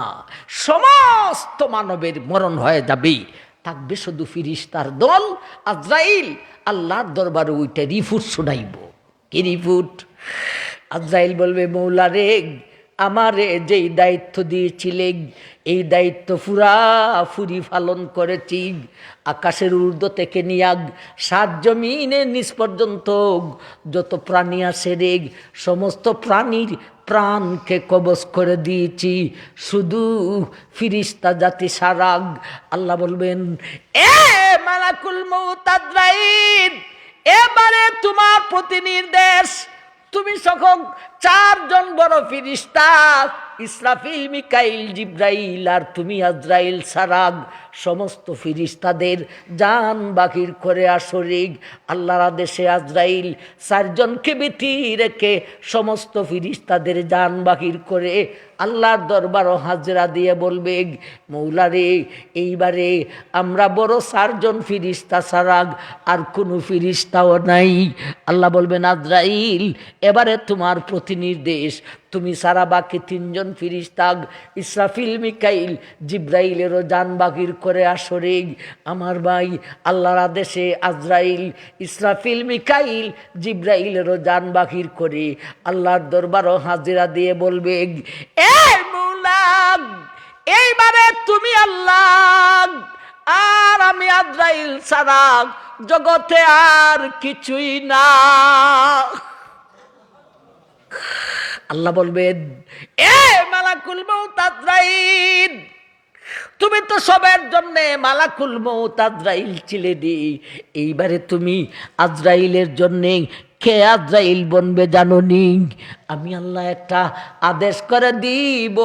সমস্ত মানবের মরণ হয়ে যাবে। থাকবে শুধু ফিরিস্তার দল। আজরাইল আল্লাহর দরবারে ওইটা রিপোর্ট শোনাইব। কি রিপোর্ট? আজরাইল বলবে, মৌলা রে, আমারে যেই দায়িত্ব দিয়েছিলেন এই দায়িত্ব পুরাপুরি পালন করেছি। আকাশের ঊর্ধ্ব থেকে নিয়ে সাত জমিনের নিচ পর্যন্ত যত প্রাণী আছে রে, সমস্ত প্রাণীর প্রাণকে কবজ করে দিয়েছি, শুধু ফিরিস্তা জাতি সারাগ। আল্লাহ বলবেন, এ মালাকুল মউত আজরাইল, এবারে তোমার প্রতি নির্দেশ। তুমি সকল চারজন বড় ফিরিস্তা, ইসরাফিল, মিকাইল, জিব্রাইল আর তুমি আজরাইল সারাগ, সমস্ত ফিরিস্তাদের জান বাকির করে আসরিক। আল্লাহর আদেশে আজরাইল চারজনকে ব্যতি রেখে সমস্ত ফিরিস্তাদের জান বাকির করে আল্লাহর দরবারও হাজরা দিয়ে বলবে, মৌলা রে, এইবারে আমরা বড় চারজন ফিরিস্তা সারাগ, আর কোনো ফিরিস্তাও নাই। আল্লাহ বলবেন, আজরাইল, এবারে তোমার প্রতি নির্দেশ। তুমি সারা বাকি তিনজন ফিরিস্তা, ইসরাফিল, মিকাইল, জিব্রাইলেরও জান বাকির করে আসরে। আমার ভাই, আল্লাহর আদেশে আজরাইল, ইসরাফিল, মিকাইল, জিব্রাইলেরও জান বাকির করে আল্লাহর দরবারও হাজিরা দিয়ে বলবে, এ মৌলা, এইবারে তুমি আল্লাহ আর আমি আজরাইল ছাড়া জগতে আর কিছুই না। আল্লাহ বলবেন, এ মালাকুল মউত আজরাইল, তুমি তো সবের জন্যে মালাকুল মউত আজরাইল ছিলে দি, এইবারে তুমি আজরাইলের জন্যে কে আজরাইল বনবে জানো নি? আমি আল্লাহ একটা আদেশ করে দিব,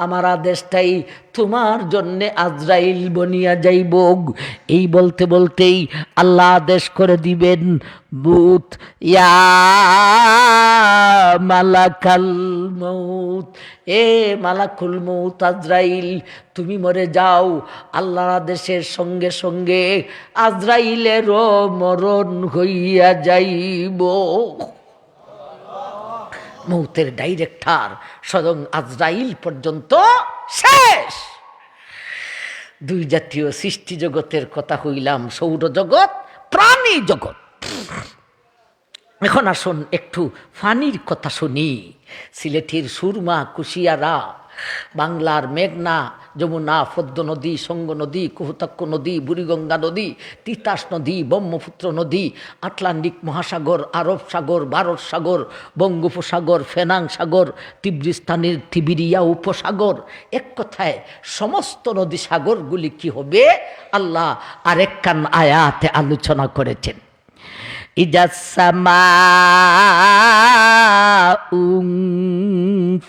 আমার আদেশটাই তোমার জন্যে আজরাইল বনিয়া যাইব। এই বলতে বলতেই আল্লাহ আদেশ করে দিবেন, বুত ইয়া মালাকাল মউত, এ মালাকুল মউত আজরাইল, তুমি মরে যাও। আল্লাহর আদেশের সঙ্গে সঙ্গে আজরাইলেরও মরণ হইয়া যাইব। মৌতের ডাইরেক্টর স্বয়ং আজরাইল পর্যন্ত শেষ। দুই জাতীয় সৃষ্টি জগতের কথা হইলাম, সৌরজগৎ, প্রাণী জগৎ। এখন আসুন একটু ফানির কথা শুনি। সিলেটের সুরমা, কুশিয়ারা, বাংলার মেঘনা, যমুনা, পদ্ম নদী, সঙ্গ নদী, কুহতাক্ষ নদী, বুড়িগঙ্গা নদী, তিতাস নদী, ব্রহ্মপুত্র নদী, আটলান্টিক মহাসাগর, আরব সাগর, ভারত সাগর, বঙ্গোপসাগর, ফেনাং সাগর, তিব্রিস্তানের তিবিরিয়া উপসাগর, এক কথায় সমস্ত নদী সাগরগুলি কি হবে আল্লাহ আরেকখান আয়াতে আলোচনা করেছেন। ইজাসসামাউন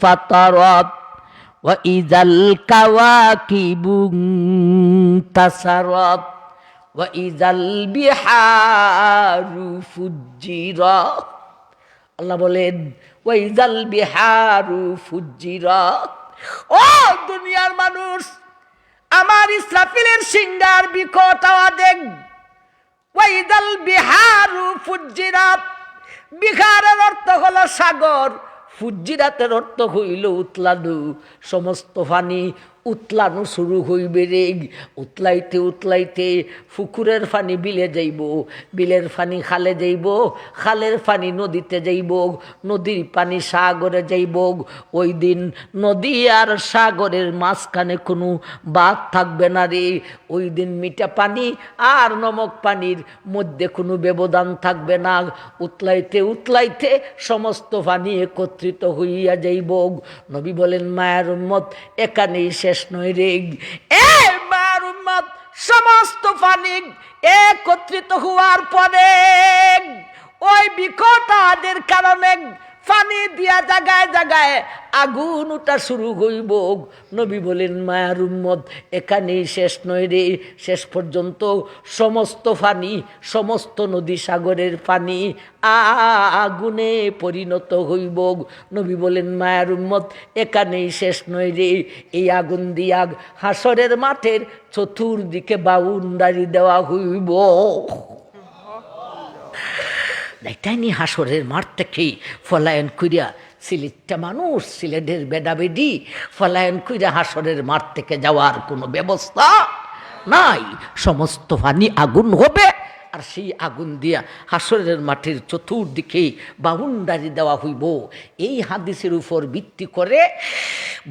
ফাতারাত ওয়া ইজাল কাওয়াকিবু তাসারাত ওয়া ইজাল বিহারু ফুজ্জিরাত। আল্লাহ বলেন ওয়া ইজাল বিহারু ফুজ্জিরাত। ও দুনিয়ার মানুষ, আমার ইসরাফিলের সিংহার বিকট আওয়াজে ওয়াইদাল বিহারু ফুজ্জিরাত, বিহারের অর্থ হলো সাগর, ফুজ্জিরাতের অর্থ হইল উতলানো। সমস্ত পানি উতলানো শুরু হইবে রে। উতলাইতে উতলাইতে পুকুরের পানি বিলে যাইব, বিলের পানি খালে যাইব, খালের পানি নদীতে যাইব, নদীর পানি সাগরে যাইব। ওই দিন নদী আর সাগরের মাঝখানে কোনো বাদ থাকবে না রে। ওই দিন মিঠা পানি আর নমক পানির মধ্যে কোনো ব্যবধান থাকবে না। উতলাইতে উতলাইতে সমস্ত পানি একত্রিত হইয়া যাইব। নবী বলেন মায়ের উম্মত এখানেই শেষ নয় রে। এ মায়ের উম্মত, সমস্ত পানি একত্রিত হওয়ার পরে ওই বিকটাদের কারণে পানি দিয়া জায়গায় জায়গায় আগুন উঠা শুরু হইব। নবী বলেন মায়ার উম্মত এখানেই শেষ নয় রে, শেষ পর্যন্ত সমস্ত পানি, সমস্ত নদী সাগরের পানি আগুনে পরিণত হইব। নবী বলেন মায়ার উম্মত এখানেই শেষ নয় রে, এই আগুন দিয়া হাসরের মাঠের চতুর্দিকে বাউন্ডারি দেওয়া হইব। দেখটাইনি হাসরের মাঠ থেকে ফলায়ন কইরা সিলেটটা মানুষ, সিলেটের বেডাবেডি ফলায়ন কইরা হাসরের মাঠ থেকে যাওয়ার কোনো ব্যবস্থা নাই। সমস্ত পানি আগুন হবে, আর সেই আগুন দিয়া হাসরের মাঠের চতুর্দিকে বাউন্ডারি দেওয়া হইব। এই হাদিসের উপর ভিত্তি করে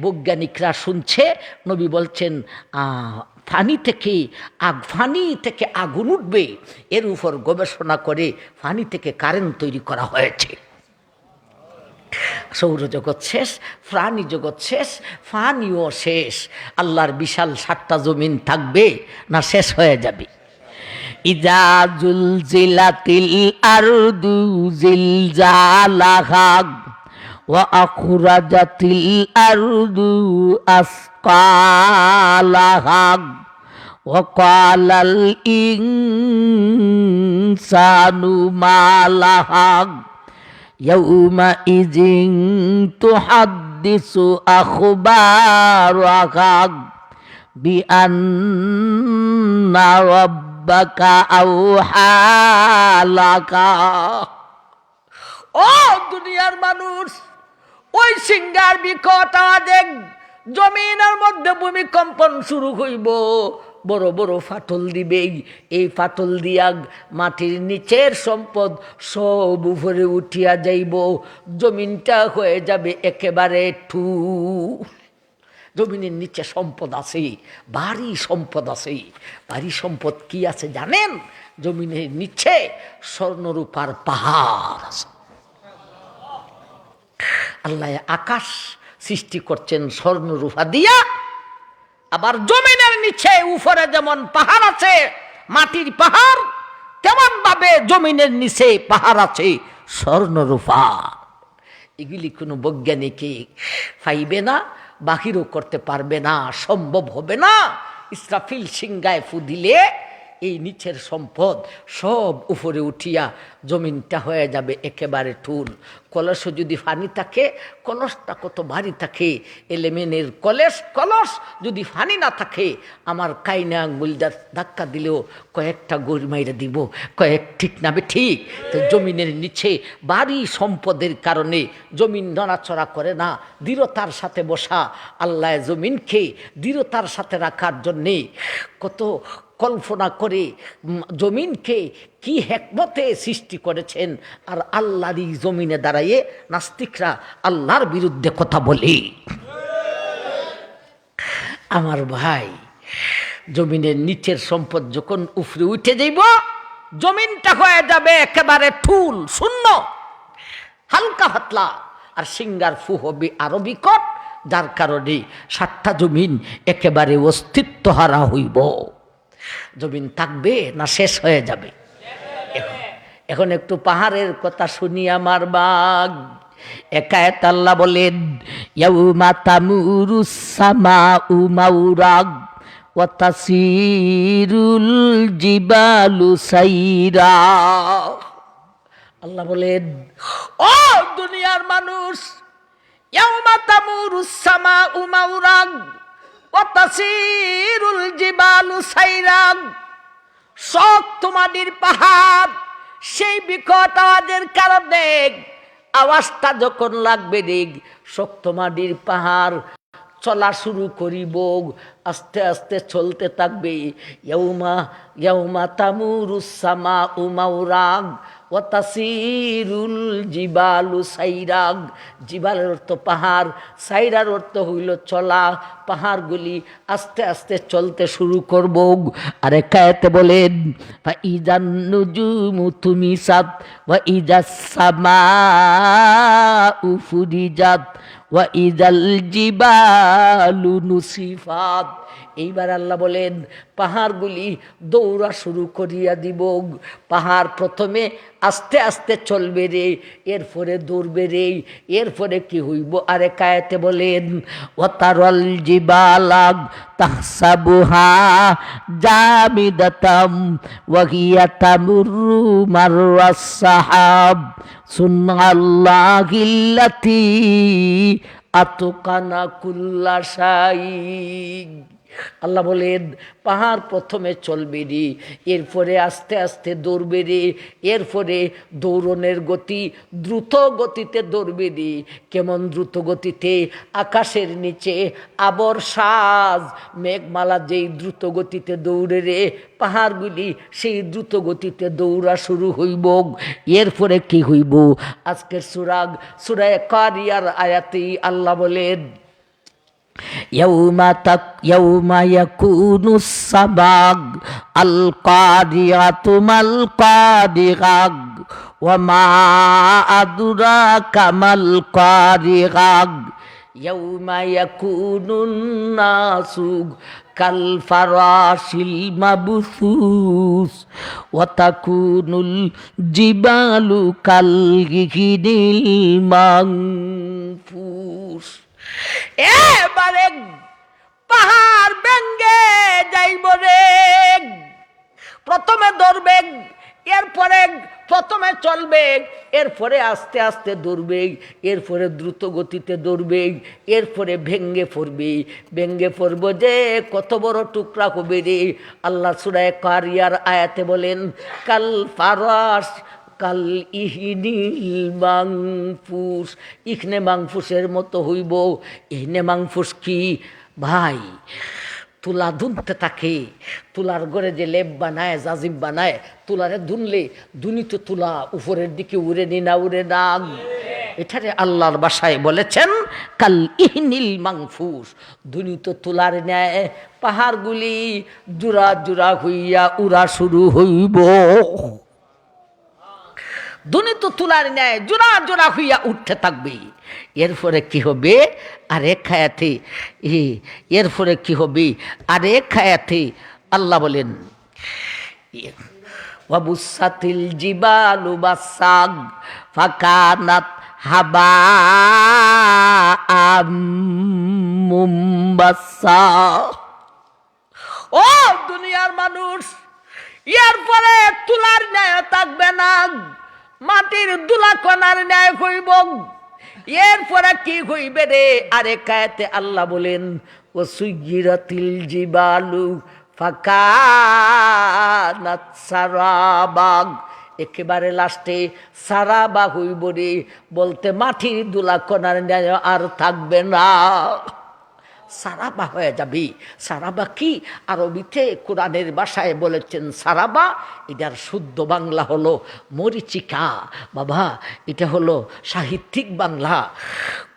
বৈজ্ঞানিকরা শুনছে, নবী বলছেন ফানি থেকে আগুন উঠবে, এর উপর গবেষণা করে ফানি থেকে কারেন্ট তৈরি করা হয়েছে। সৌরজগৎ শেষ, প্রাণী জগৎ শেষ, ফানিও শেষ। আল্লাহর বিশাল 7টা জমিন থাকবে না শেষ হয়ে যাবে? ইজা জুলজিলাতিল আরদু জিলজালাহা ওয়া আখরাজাতিল আরদু আসকালাহা ওয়া ক্বালাল ইনসানু মা লাহা ইয়াউমা ইযিন তুহাদ্দিসু আখবারাহা বিআন্না রাব্বাকা আওহা লাকা। ও দুনিয়ার মানুষ, ওই সিংহার বিকট আওয়াজে জমিনের মধ্যে ভূমিকম্পন শুরু হইব, বড় বড় ফাটল দিবে। এই ফাটল দিয়া মাটির নিচের সম্পদ সব উপরে উঠিয়া যাইব, জমিনটা হয়ে যাবে একেবারে ঠু। জমিনের নিচে সম্পদ আছে, ভারী সম্পদ আছে। ভারী সম্পদ কি আছে জানেন? জমিনের নিচে স্বর্ণরূপার পাহাড় আছে। আল্লাহ আকাশ সৃষ্টি করছেন স্বর্ণরূপা দিয়া, আবার জমিনের নিচে উপরে যেমন পাহাড় আছে, মাটির পাহাড়, তেমন ভাবে জমিনের নিচে পাহাড় আছে স্বর্ণরূপা। এগুলি কোনো বৈজ্ঞানিকে পাইবে না, বাহিরও করতে পারবে না, সম্ভব হবে না। ইসরাফিল সিংহায় ফু দিলে এই নিচের সম্পদ সব উপরে উঠিয়া জমিনটা হয়ে যাবে একেবারে ঠুল। কলসও যদি ফানি থাকে, কলসটা কত ভারী থাকে। এলেমেনের কলস যদি ফানি না থাকে, আমার কাইনা আঙ্গুলটা ধাক্কা দিলেও কয়েকটা গড়ি মাইরা দিব, কয়েক ঠিক নাবে ঠিক। তো জমিনের নিচে ভারী সম্পদের কারণে জমিন নড়াচড়া করে না, দৃঢ়তার সাথে বসা। আল্লাহ জমিনকে দৃঢ়তার সাথে রাখার জন্যে কত কল্পনা করে জমিনকে কি হেকমতে সৃষ্টি করেছেন। আর আল্লাহরই জমিনে দাঁড়াইয়ে নাস্তিকরা আল্লাহর বিরুদ্ধে কথা বলে। আমার ভাই, জমিনের নিচের সম্পদ যখন উপরে উঠে যাইব, জমিনটা হয়ে যাবে একেবারে ঠুল শূন্য, হালকা পাতলা, আর সিঙ্গার ফু হবে আরো বিকট, যার কারণে 7টা জমিন একেবারে অস্তিত্ব হারা হইব। জমিন থাকবে না শেষ হয়ে যাবে? এখন একটু পাহাড়ের কথা শুনি আমার বাগ। একায়েত আল্লাহ বলেন, ইয়াউমা তামুরুস সামাউ মাউরাগ ওয়া তাসিরুল জিবালু সাইরা। আল্লাহ বলেন, ও দুনিয়ার মানুষ, ইয়াউমা তামুরুস সামাউ মাউরাগ ওয়া তাসিরুল জিবালু সাইরা। শক্ত মাটির পাহাড় সেই বিকট আওয়াজের কারণে, আওয়াজটা যখন লাগবে দেখ, শক্ত মাটির পাহাড় চলা শুরু করিব, আস্তে আস্তে চলতে থাকবে। ইয়াউমা ইয়াউমা তামুরুস সামাউ মাউরাগ ওয়া তাসিরুল জিবালু সাইরাগ। জিবালের অর্থ পাহাড়, সাইরার অর্থ হইল চলা। পাহাড়গুলি আস্তে আস্তে চলতে শুরু করব। আর একায়েতে বলেন, ফাইজান নুজুমু তুমিসাত ওয়া ইজাস সামাউ ফুরিজাত ওয়া ইজাল জিবালু নুসিফাত। এইবার আল্লাহ বলেন, পাহাড়গুলি দৌড়া শুরু করিয়া দিব। পাহাড় প্রথমে আস্তে আস্তে চলবে রে, এরপরে দৌড়বে রে, এরপরে কি হইব? আরে কায়েতে বলেন, ওয়াতারাল জিবালাগ তাহসাবুহা জামিদাতাম ওয়া হিয়া তামুরু মাররাস সাহাব সুন্নাল্লাহিল্লাতী আতকানা কুল্লা শাই। আল্লাহ বলেন, পাহাড় প্রথমে চলবে রে, এরপরে আস্তে আস্তে দৌড়বে রে, এরপরে দৌড়নের গতি দ্রুত গতিতে দৌড়বে রে। কেমন দ্রুত গতিতে? আকাশের নিচে আবর সাজ মেঘমালা যেই দ্রুত গতিতে দৌড়ে রে, পাহাড়গুলি সেই দ্রুত গতিতে দৌড়া শুরু হইব। এরপরে কি হইব? আজকের সূরা কারিয়ার আয়াতেই আল্লাহ বলেন, ইয়াউমা ইয়াকুনুস সাবাগ আল কারিয়াতু মাল কারিয়াগ ওয়া মা আদরাকা মাল কারিয়াগ ইয়াউমা ইয়াকুনুন নাসু কাল ফারাশিল মাবসুস ওয়া তাকুনুল জিবালু কাল গিহিনিল মানফুস। এবারে পাহাড় ভেঙ্গে যাইব রে। প্রথমে দৌড়বে, এরপরে প্রথমে চলবে, এরপরে আস্তে আস্তে দৌড়বে, এরপরে দ্রুত গতিতে দৌড়বে, এরপরে ভেঙ্গে পড়বে। ভেঙ্গে পড়ব যে কত বড় টুকরা হবে রে। আল্লাহ সূরা কারিয়ার আয়াতে বলেন, কাল ফারাশ কাল ইহিনিল মাংফুস। ইখনে মাংফুসের মতো হইব। ইহনে মাংফুস কি ভাই? তুলা দুনতে থাকে, তুলার ঘরে যে লেপ বানায়, জাজিম বানায়, তুলারে দুনলে দুনিত তুলা উপরের দিকে উড়ে নি না উড়ে না? এটারে আল্লাহর ভাষায় বলেছেন কাল ইহনিল মাংফুস। দুনিত তুলার ন্যায় পাহাড়গুলি জোড়া জোড়া হইয়া উড়া শুরু হইব। দুনিত তুলার ন্যায় জোড়া জোড়া হইয়া উঠতে থাকবে। এরপরে কি হবে? আরেক খায়াতে এরপরে কি হবে? আরেক খায়াতে আল্লাহ বলেন, ওয়াবুসাতিল জিবালু বাসাগ ফাকানাত হাবাআম মুমবাসা। ও দুনিয়ার মানুষ, এরপরে তুলার ন্যায় থাকবে না, মাটির দুলা কণার ন্যায় হইব। এরপরে কি হইবে রে? আরে কায়াতে আল্লাহ বলেন, ও সুইগিরাতিল জিবালু ফাকানাত সারাবাগ। একেবারে লাস্টে সারাবা হইব রে, বলতে মাটির দুলা কণার ন্যায় আর থাকবে না, সারাবা হয়ে যাবে। সারাবা কি? আরবিতে কোরআনের ভাষায় বলেছেন সারাবা। এটার শুদ্ধ বাংলা হলো মরিচিকা। বাবা, এটা হলো সাহিত্যিক বাংলা।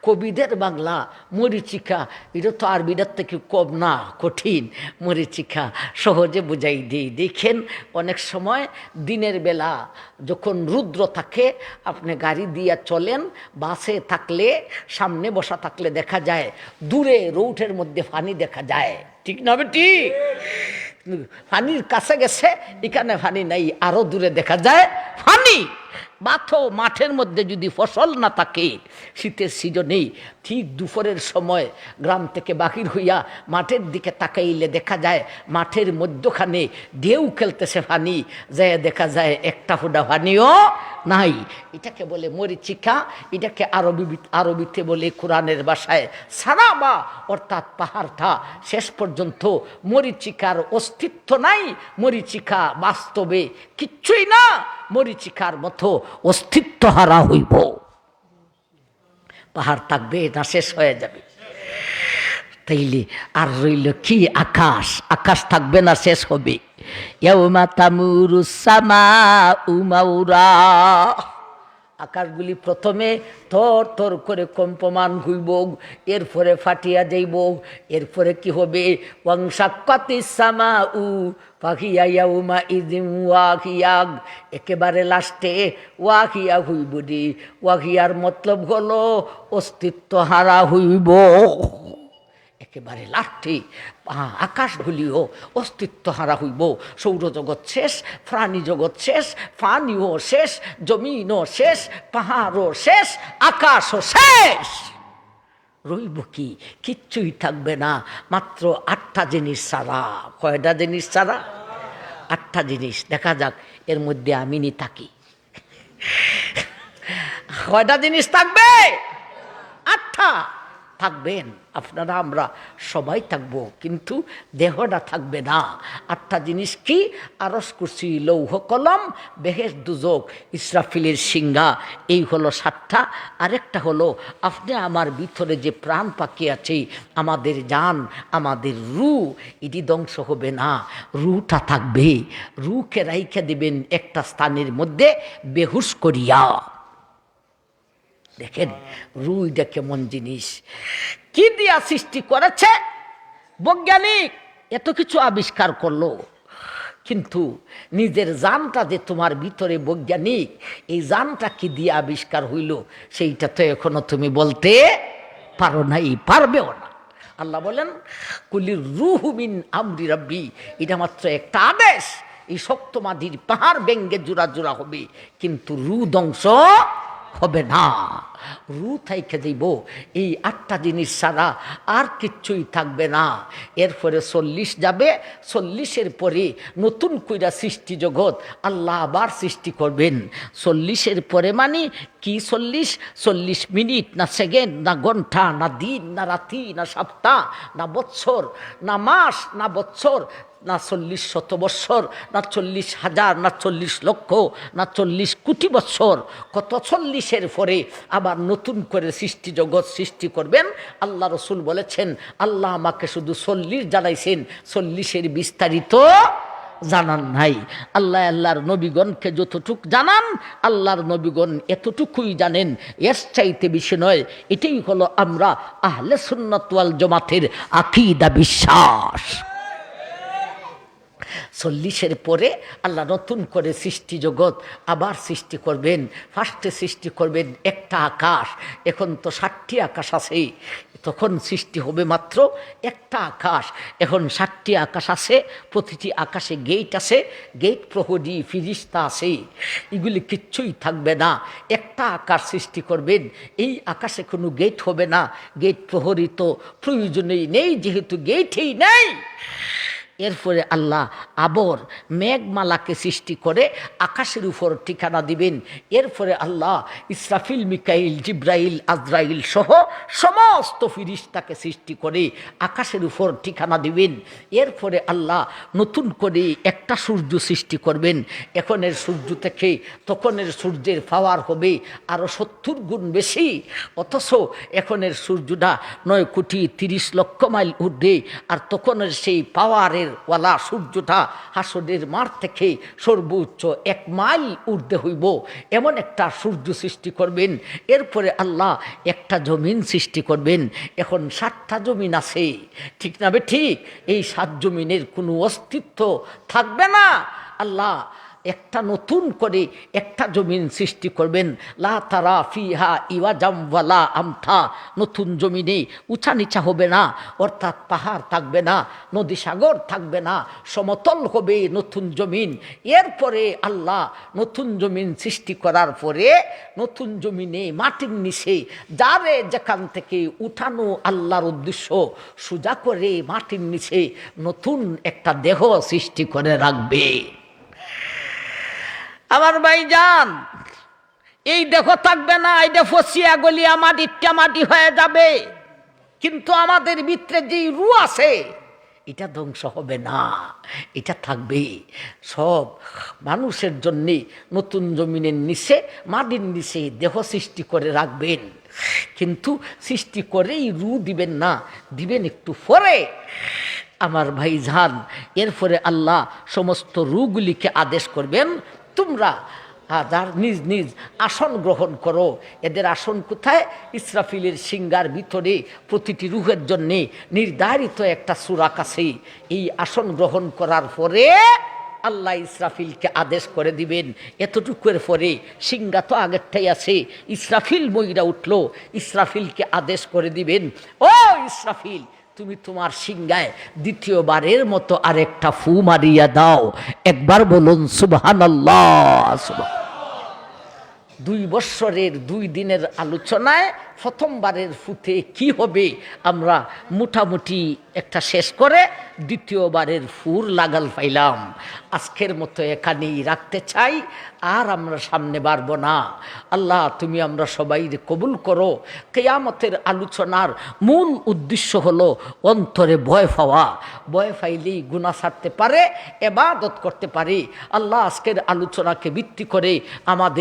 কবিদের বাংলা মরিচিকা, এটা তো আরবিটার থেকে কম না, কঠিন। মরিচিকা সহজে বুঝাই দিই। দেখেন অনেক সময় দিনের বেলা যখন রুদ্র থাকে, আপনি গাড়ি দিয়ে চলেন, বাসে থাকলে সামনে বসা থাকলে দেখা যায় দূরে রোডের মধ্যে পানি দেখা যায়, ঠিক না বেটি? পানির কাছে গেছে, এখানে পানি নাই, আরো দূরে দেখা যায় পানি। মাঠের মধ্যে যদি ফসল না থাকে শীতের সিজনেই, ঠিক দুপুরের সময় গ্রাম থেকে বাহির হইয়া মাঠের দিকে তাকাইলে দেখা যায় মাঠের মধ্যখানে ঢেউ খেলতেছে পানি, যায় দেখা যায় একটা ফোঁটা পানিও নাই। এটাকে বলে মরিচিকা। এটাকে আরবিতে বলে কোরআনের ভাষায় সারাবা, অর্থাৎ পাহাড়টা শেষ পর্যন্ত মরিচিকার অস্তিত্ব নাই। মরিচিকা বাস্তবে কিচ্ছুই না, মরিচিকার মতো অস্তিত্ব হারা হইব। পাহাড় থাকবে না, শেষ হয়ে যাবে। তাইলে আর রইল কি? আকাশ। আকাশ থাকবে না, শেষ হবে। ইয়াউমা তামুরুস সামাউ মাউরা। আকাশগুলি প্রথমে থর থর করে কম্পমান হইব, এরপরে ফাটিয়া যাইব, এরপরে কি হবে? ওয়াংশাক্কাতিস সামাউ ফাহিয়া ইয়াউমা ইযিম ওয়াহিয়াগ। একেবারে লাস্টে ওয়াহিয়া হইব রে। ওয়াহিয়ার মতলব হলো অস্তিত্ব হারা হইব। একেবারে লাঠি আকাশগুলিও অস্তিত্ব হারা হইব। সৌরজগৎ শেষ, প্রাণী জগৎ শেষ, পানিও শেষ, জমিনও শেষ, পাহাড়ও শেষ, আকাশও শেষ। রইব কি? কিচ্ছুই থাকবে না, মাত্র 8টা জিনিস ছাড়া। কয়টা জিনিস ছাড়া? 8টা জিনিস। দেখা যাক এর মধ্যে আমি নি থাকি। কয়টা জিনিস থাকবে? 8টা থাকবেন আপনারা, আমরা সবাই থাকবো, কিন্তু দেহটা থাকবে না। 8টা জিনিস কি? আরশ, কুরসি, লৌহ কলম, বেহেশত, দুজক, ইসরাফিলের সিংহা। এই হলো 7টা। আরেকটা হলো আপনি আমার ভিতরে যে প্রাণ পাখি আছে, আমাদের জান, আমাদের রু, এটি ধ্বংস হবে না, রুটা থাকবে। রুকে রাইখে দেবেন একটা স্থানের মধ্যে বেহুশ করিয়া। দেখেন রুইটা কেমন জিনিস, কি দিয়া সৃষ্টি করেছে বৈজ্ঞানিক, এত কিছু আবিষ্কার করলো, কিন্তু নিজের জানটা যে তোমার ভিতরে বৈজ্ঞানিক, এই জানটা কি দিয়ে আবিষ্কার হইল সেইটা তো এখনো তুমি বলতে পারো নাই, পারবেও না। আল্লাহ বলেন কুলির রূহু মিন আমরি রাব্বি, এটা মাত্র একটা আদেশ। এই শক্ত মাটির পাহাড় ভেঙ্গে জোড়া জোড়া হবে, কিন্তু রু ধ্বংস হবে না, রু থাইকে দিব। এই 8টা জিনিস ছাড়া আর কিচ্ছুই থাকবে না। এরপরে 40 যাবে, 40-এর পরে নতুন কইরা সৃষ্টি জগৎ আল্লাহ আবার সৃষ্টি করবেন। 40-এর পরে মানে কি? 40 মিনিট না সেকেন্ড না ঘন্টা না দিন না রাতি না সপ্তাহ না বৎসর না মাস না বৎসর না 40 শত বৎসর না 40,000 না 40 লক্ষ না 40 কোটি বৎসর, কত 40-এর পরে আবার নতুন করে সৃষ্টি জগৎ সৃষ্টি করবেন। আল্লাহ রসুল বলেছেন আল্লাহ আমাকে শুধু 40 জানাইছেন, 40-এর বিস্তারিত জানান নাই। আল্লাহর নবীগণকে যতটুক জানান আল্লাহর নবীগণ এতটুকুই জানেন, এর চাইতে বেশি নয়। এটাই হলো আমরা আহলে সুন্নাত ওয়াল জামাতের আকীদা, বিশ্বাস। 40-এর পরে আল্লাহ নতুন করে সৃষ্টি জগৎ আবার সৃষ্টি করবেন। ফার্স্টে সৃষ্টি করবেন একটা আকাশ। এখন তো 7টি আকাশ আছে, তখন সৃষ্টি হবে মাত্র একটা আকাশ। এখন 7টি আকাশ আছে, প্রতিটি আকাশে গেট আছে, গেট প্রহরী ফিরিস্তা আছে, এগুলি কিচ্ছুই থাকবে না। একটা আকাশ সৃষ্টি করবেন, এই আকাশে কোনো গেট হবে না, গেট প্রহরী তো প্রয়োজনেই নেই, যেহেতু গেটই নেই। এরপরে আল্লাহ আবর মেঘমালাকে সৃষ্টি করে আকাশের উপর ঠিকানা দিবেন। এরপরে আল্লাহ ইসরাফিল, মিকাইল, জিব্রাইল, আজরাইল সহ সমস্ত ফিরিস্তাকে সৃষ্টি করে আকাশের উপর ঠিকানা দিবেন। এরপরে আল্লাহ নতুন করে একটা সূর্য সৃষ্টি করবেন। এখনের সূর্য থেকে তখনের সূর্যের পাওয়ার হবে আরও 70 গুণ বেশি, অথচ এখনের সূর্যটা 9 কোটি 30 লক্ষ মাইল ঊর্ধ্বে, আর তখনের সেই পাওয়ারের পাহাড়ের ওয়ালা সূর্যটা হাসরের মাঠ থেকে সর্বোচ্চ 1 মাইল ঊর্ধ্বে হইব এমন একটা সূর্য সৃষ্টি করবেন। এরপরে আল্লাহ একটা জমিন সৃষ্টি করবেন। এখন 7টা জমিন আছে, ঠিক না বে ঠিক? এই 7 জমিনের কোনো অস্তিত্ব থাকবে না। আল্লাহ একটা নতুন করে একটা জমিন সৃষ্টি করবেন। লা তারা ফিহা ইওয়াজাম ওয়ালা আমথা। নতুন জমিনে উঁচা নিচা হবে না, অর্থাৎ পাহাড় থাকবে না, নদী সাগর থাকবে না, সমতল হবে নতুন জমিন। এরপরে আল্লাহ নতুন জমিন সৃষ্টি করার পরে নতুন জমিনে মাটির নিচে যারে যেখান থেকে উঠানো আল্লাহর উদ্দেশ্য, সোজা করে মাটির নিচে নতুন একটা দেহ সৃষ্টি করে রাখবে। আমার ভাইজান, এই দেহ থাকবে না, এটা ফসিয়া গলিয়া মাটিটা মাটি হয়ে যাবে, কিন্তু আমাদের ভিতরে যে রূহ আছে এটা ধ্বংস হবে না, এটা থাকবে। সব মানুষের জন্যে নতুন জমিনের নিচে মাটির নিচে দেহ সৃষ্টি করে রাখবেন, কিন্তু সৃষ্টি করেই রূহ দিবেন না, দিবেন একটু পরে। আমার ভাইজান, এরপরে আল্লাহ সমস্ত রূহগুলিকে আদেশ করবেন, তোমরা যার নিজ নিজ আসন গ্রহণ করো। এদের আসন কোথায়? ইসরাফিলের সিংহার ভিতরে প্রতিটি রূহের জন্যে নির্ধারিত একটা সুরাক আছে। এই আসন গ্রহণ করার পরে আল্লাহ ইসরাফিলকে আদেশ করে দিবেন। এতটুকুর পরে সিংহা তো আগেরটাই আছে, ইসরাফিল মইরা উঠল, ইসরাফিলকে আদেশ করে দিবেন, ও ইসরাফিল, তুমি তোমার সিংহায় দ্বিতীয়বারের মতো আরেকটা ফু মারিয়া দাও। একবার বলুন সুবহানাল্লাহ। 2 বৎসরের 2 দিনের আলোচনায় প্রথমবারের ফুতে কি হবে আমরা মোটামুটি একটা শেষ করে দ্বিতীয়বারের ফুর লাগাল পাইলাম। আজকের মতো এখানেই রাখতে চাই, আর আমরা সামনে বাড়ব না। আল্লাহ তুমি আমরা সবাই কবুল করো। কিয়ামতের আলোচনার মূল উদ্দেশ্য হলো অন্তরে ভয় পাওয়া। ভয় পাইলেই গুনাহ ছাড়তে পারে, ইবাদত করতে পারে। আল্লাহ আজকের আলোচনাকে ভিত্তি করে আমাদের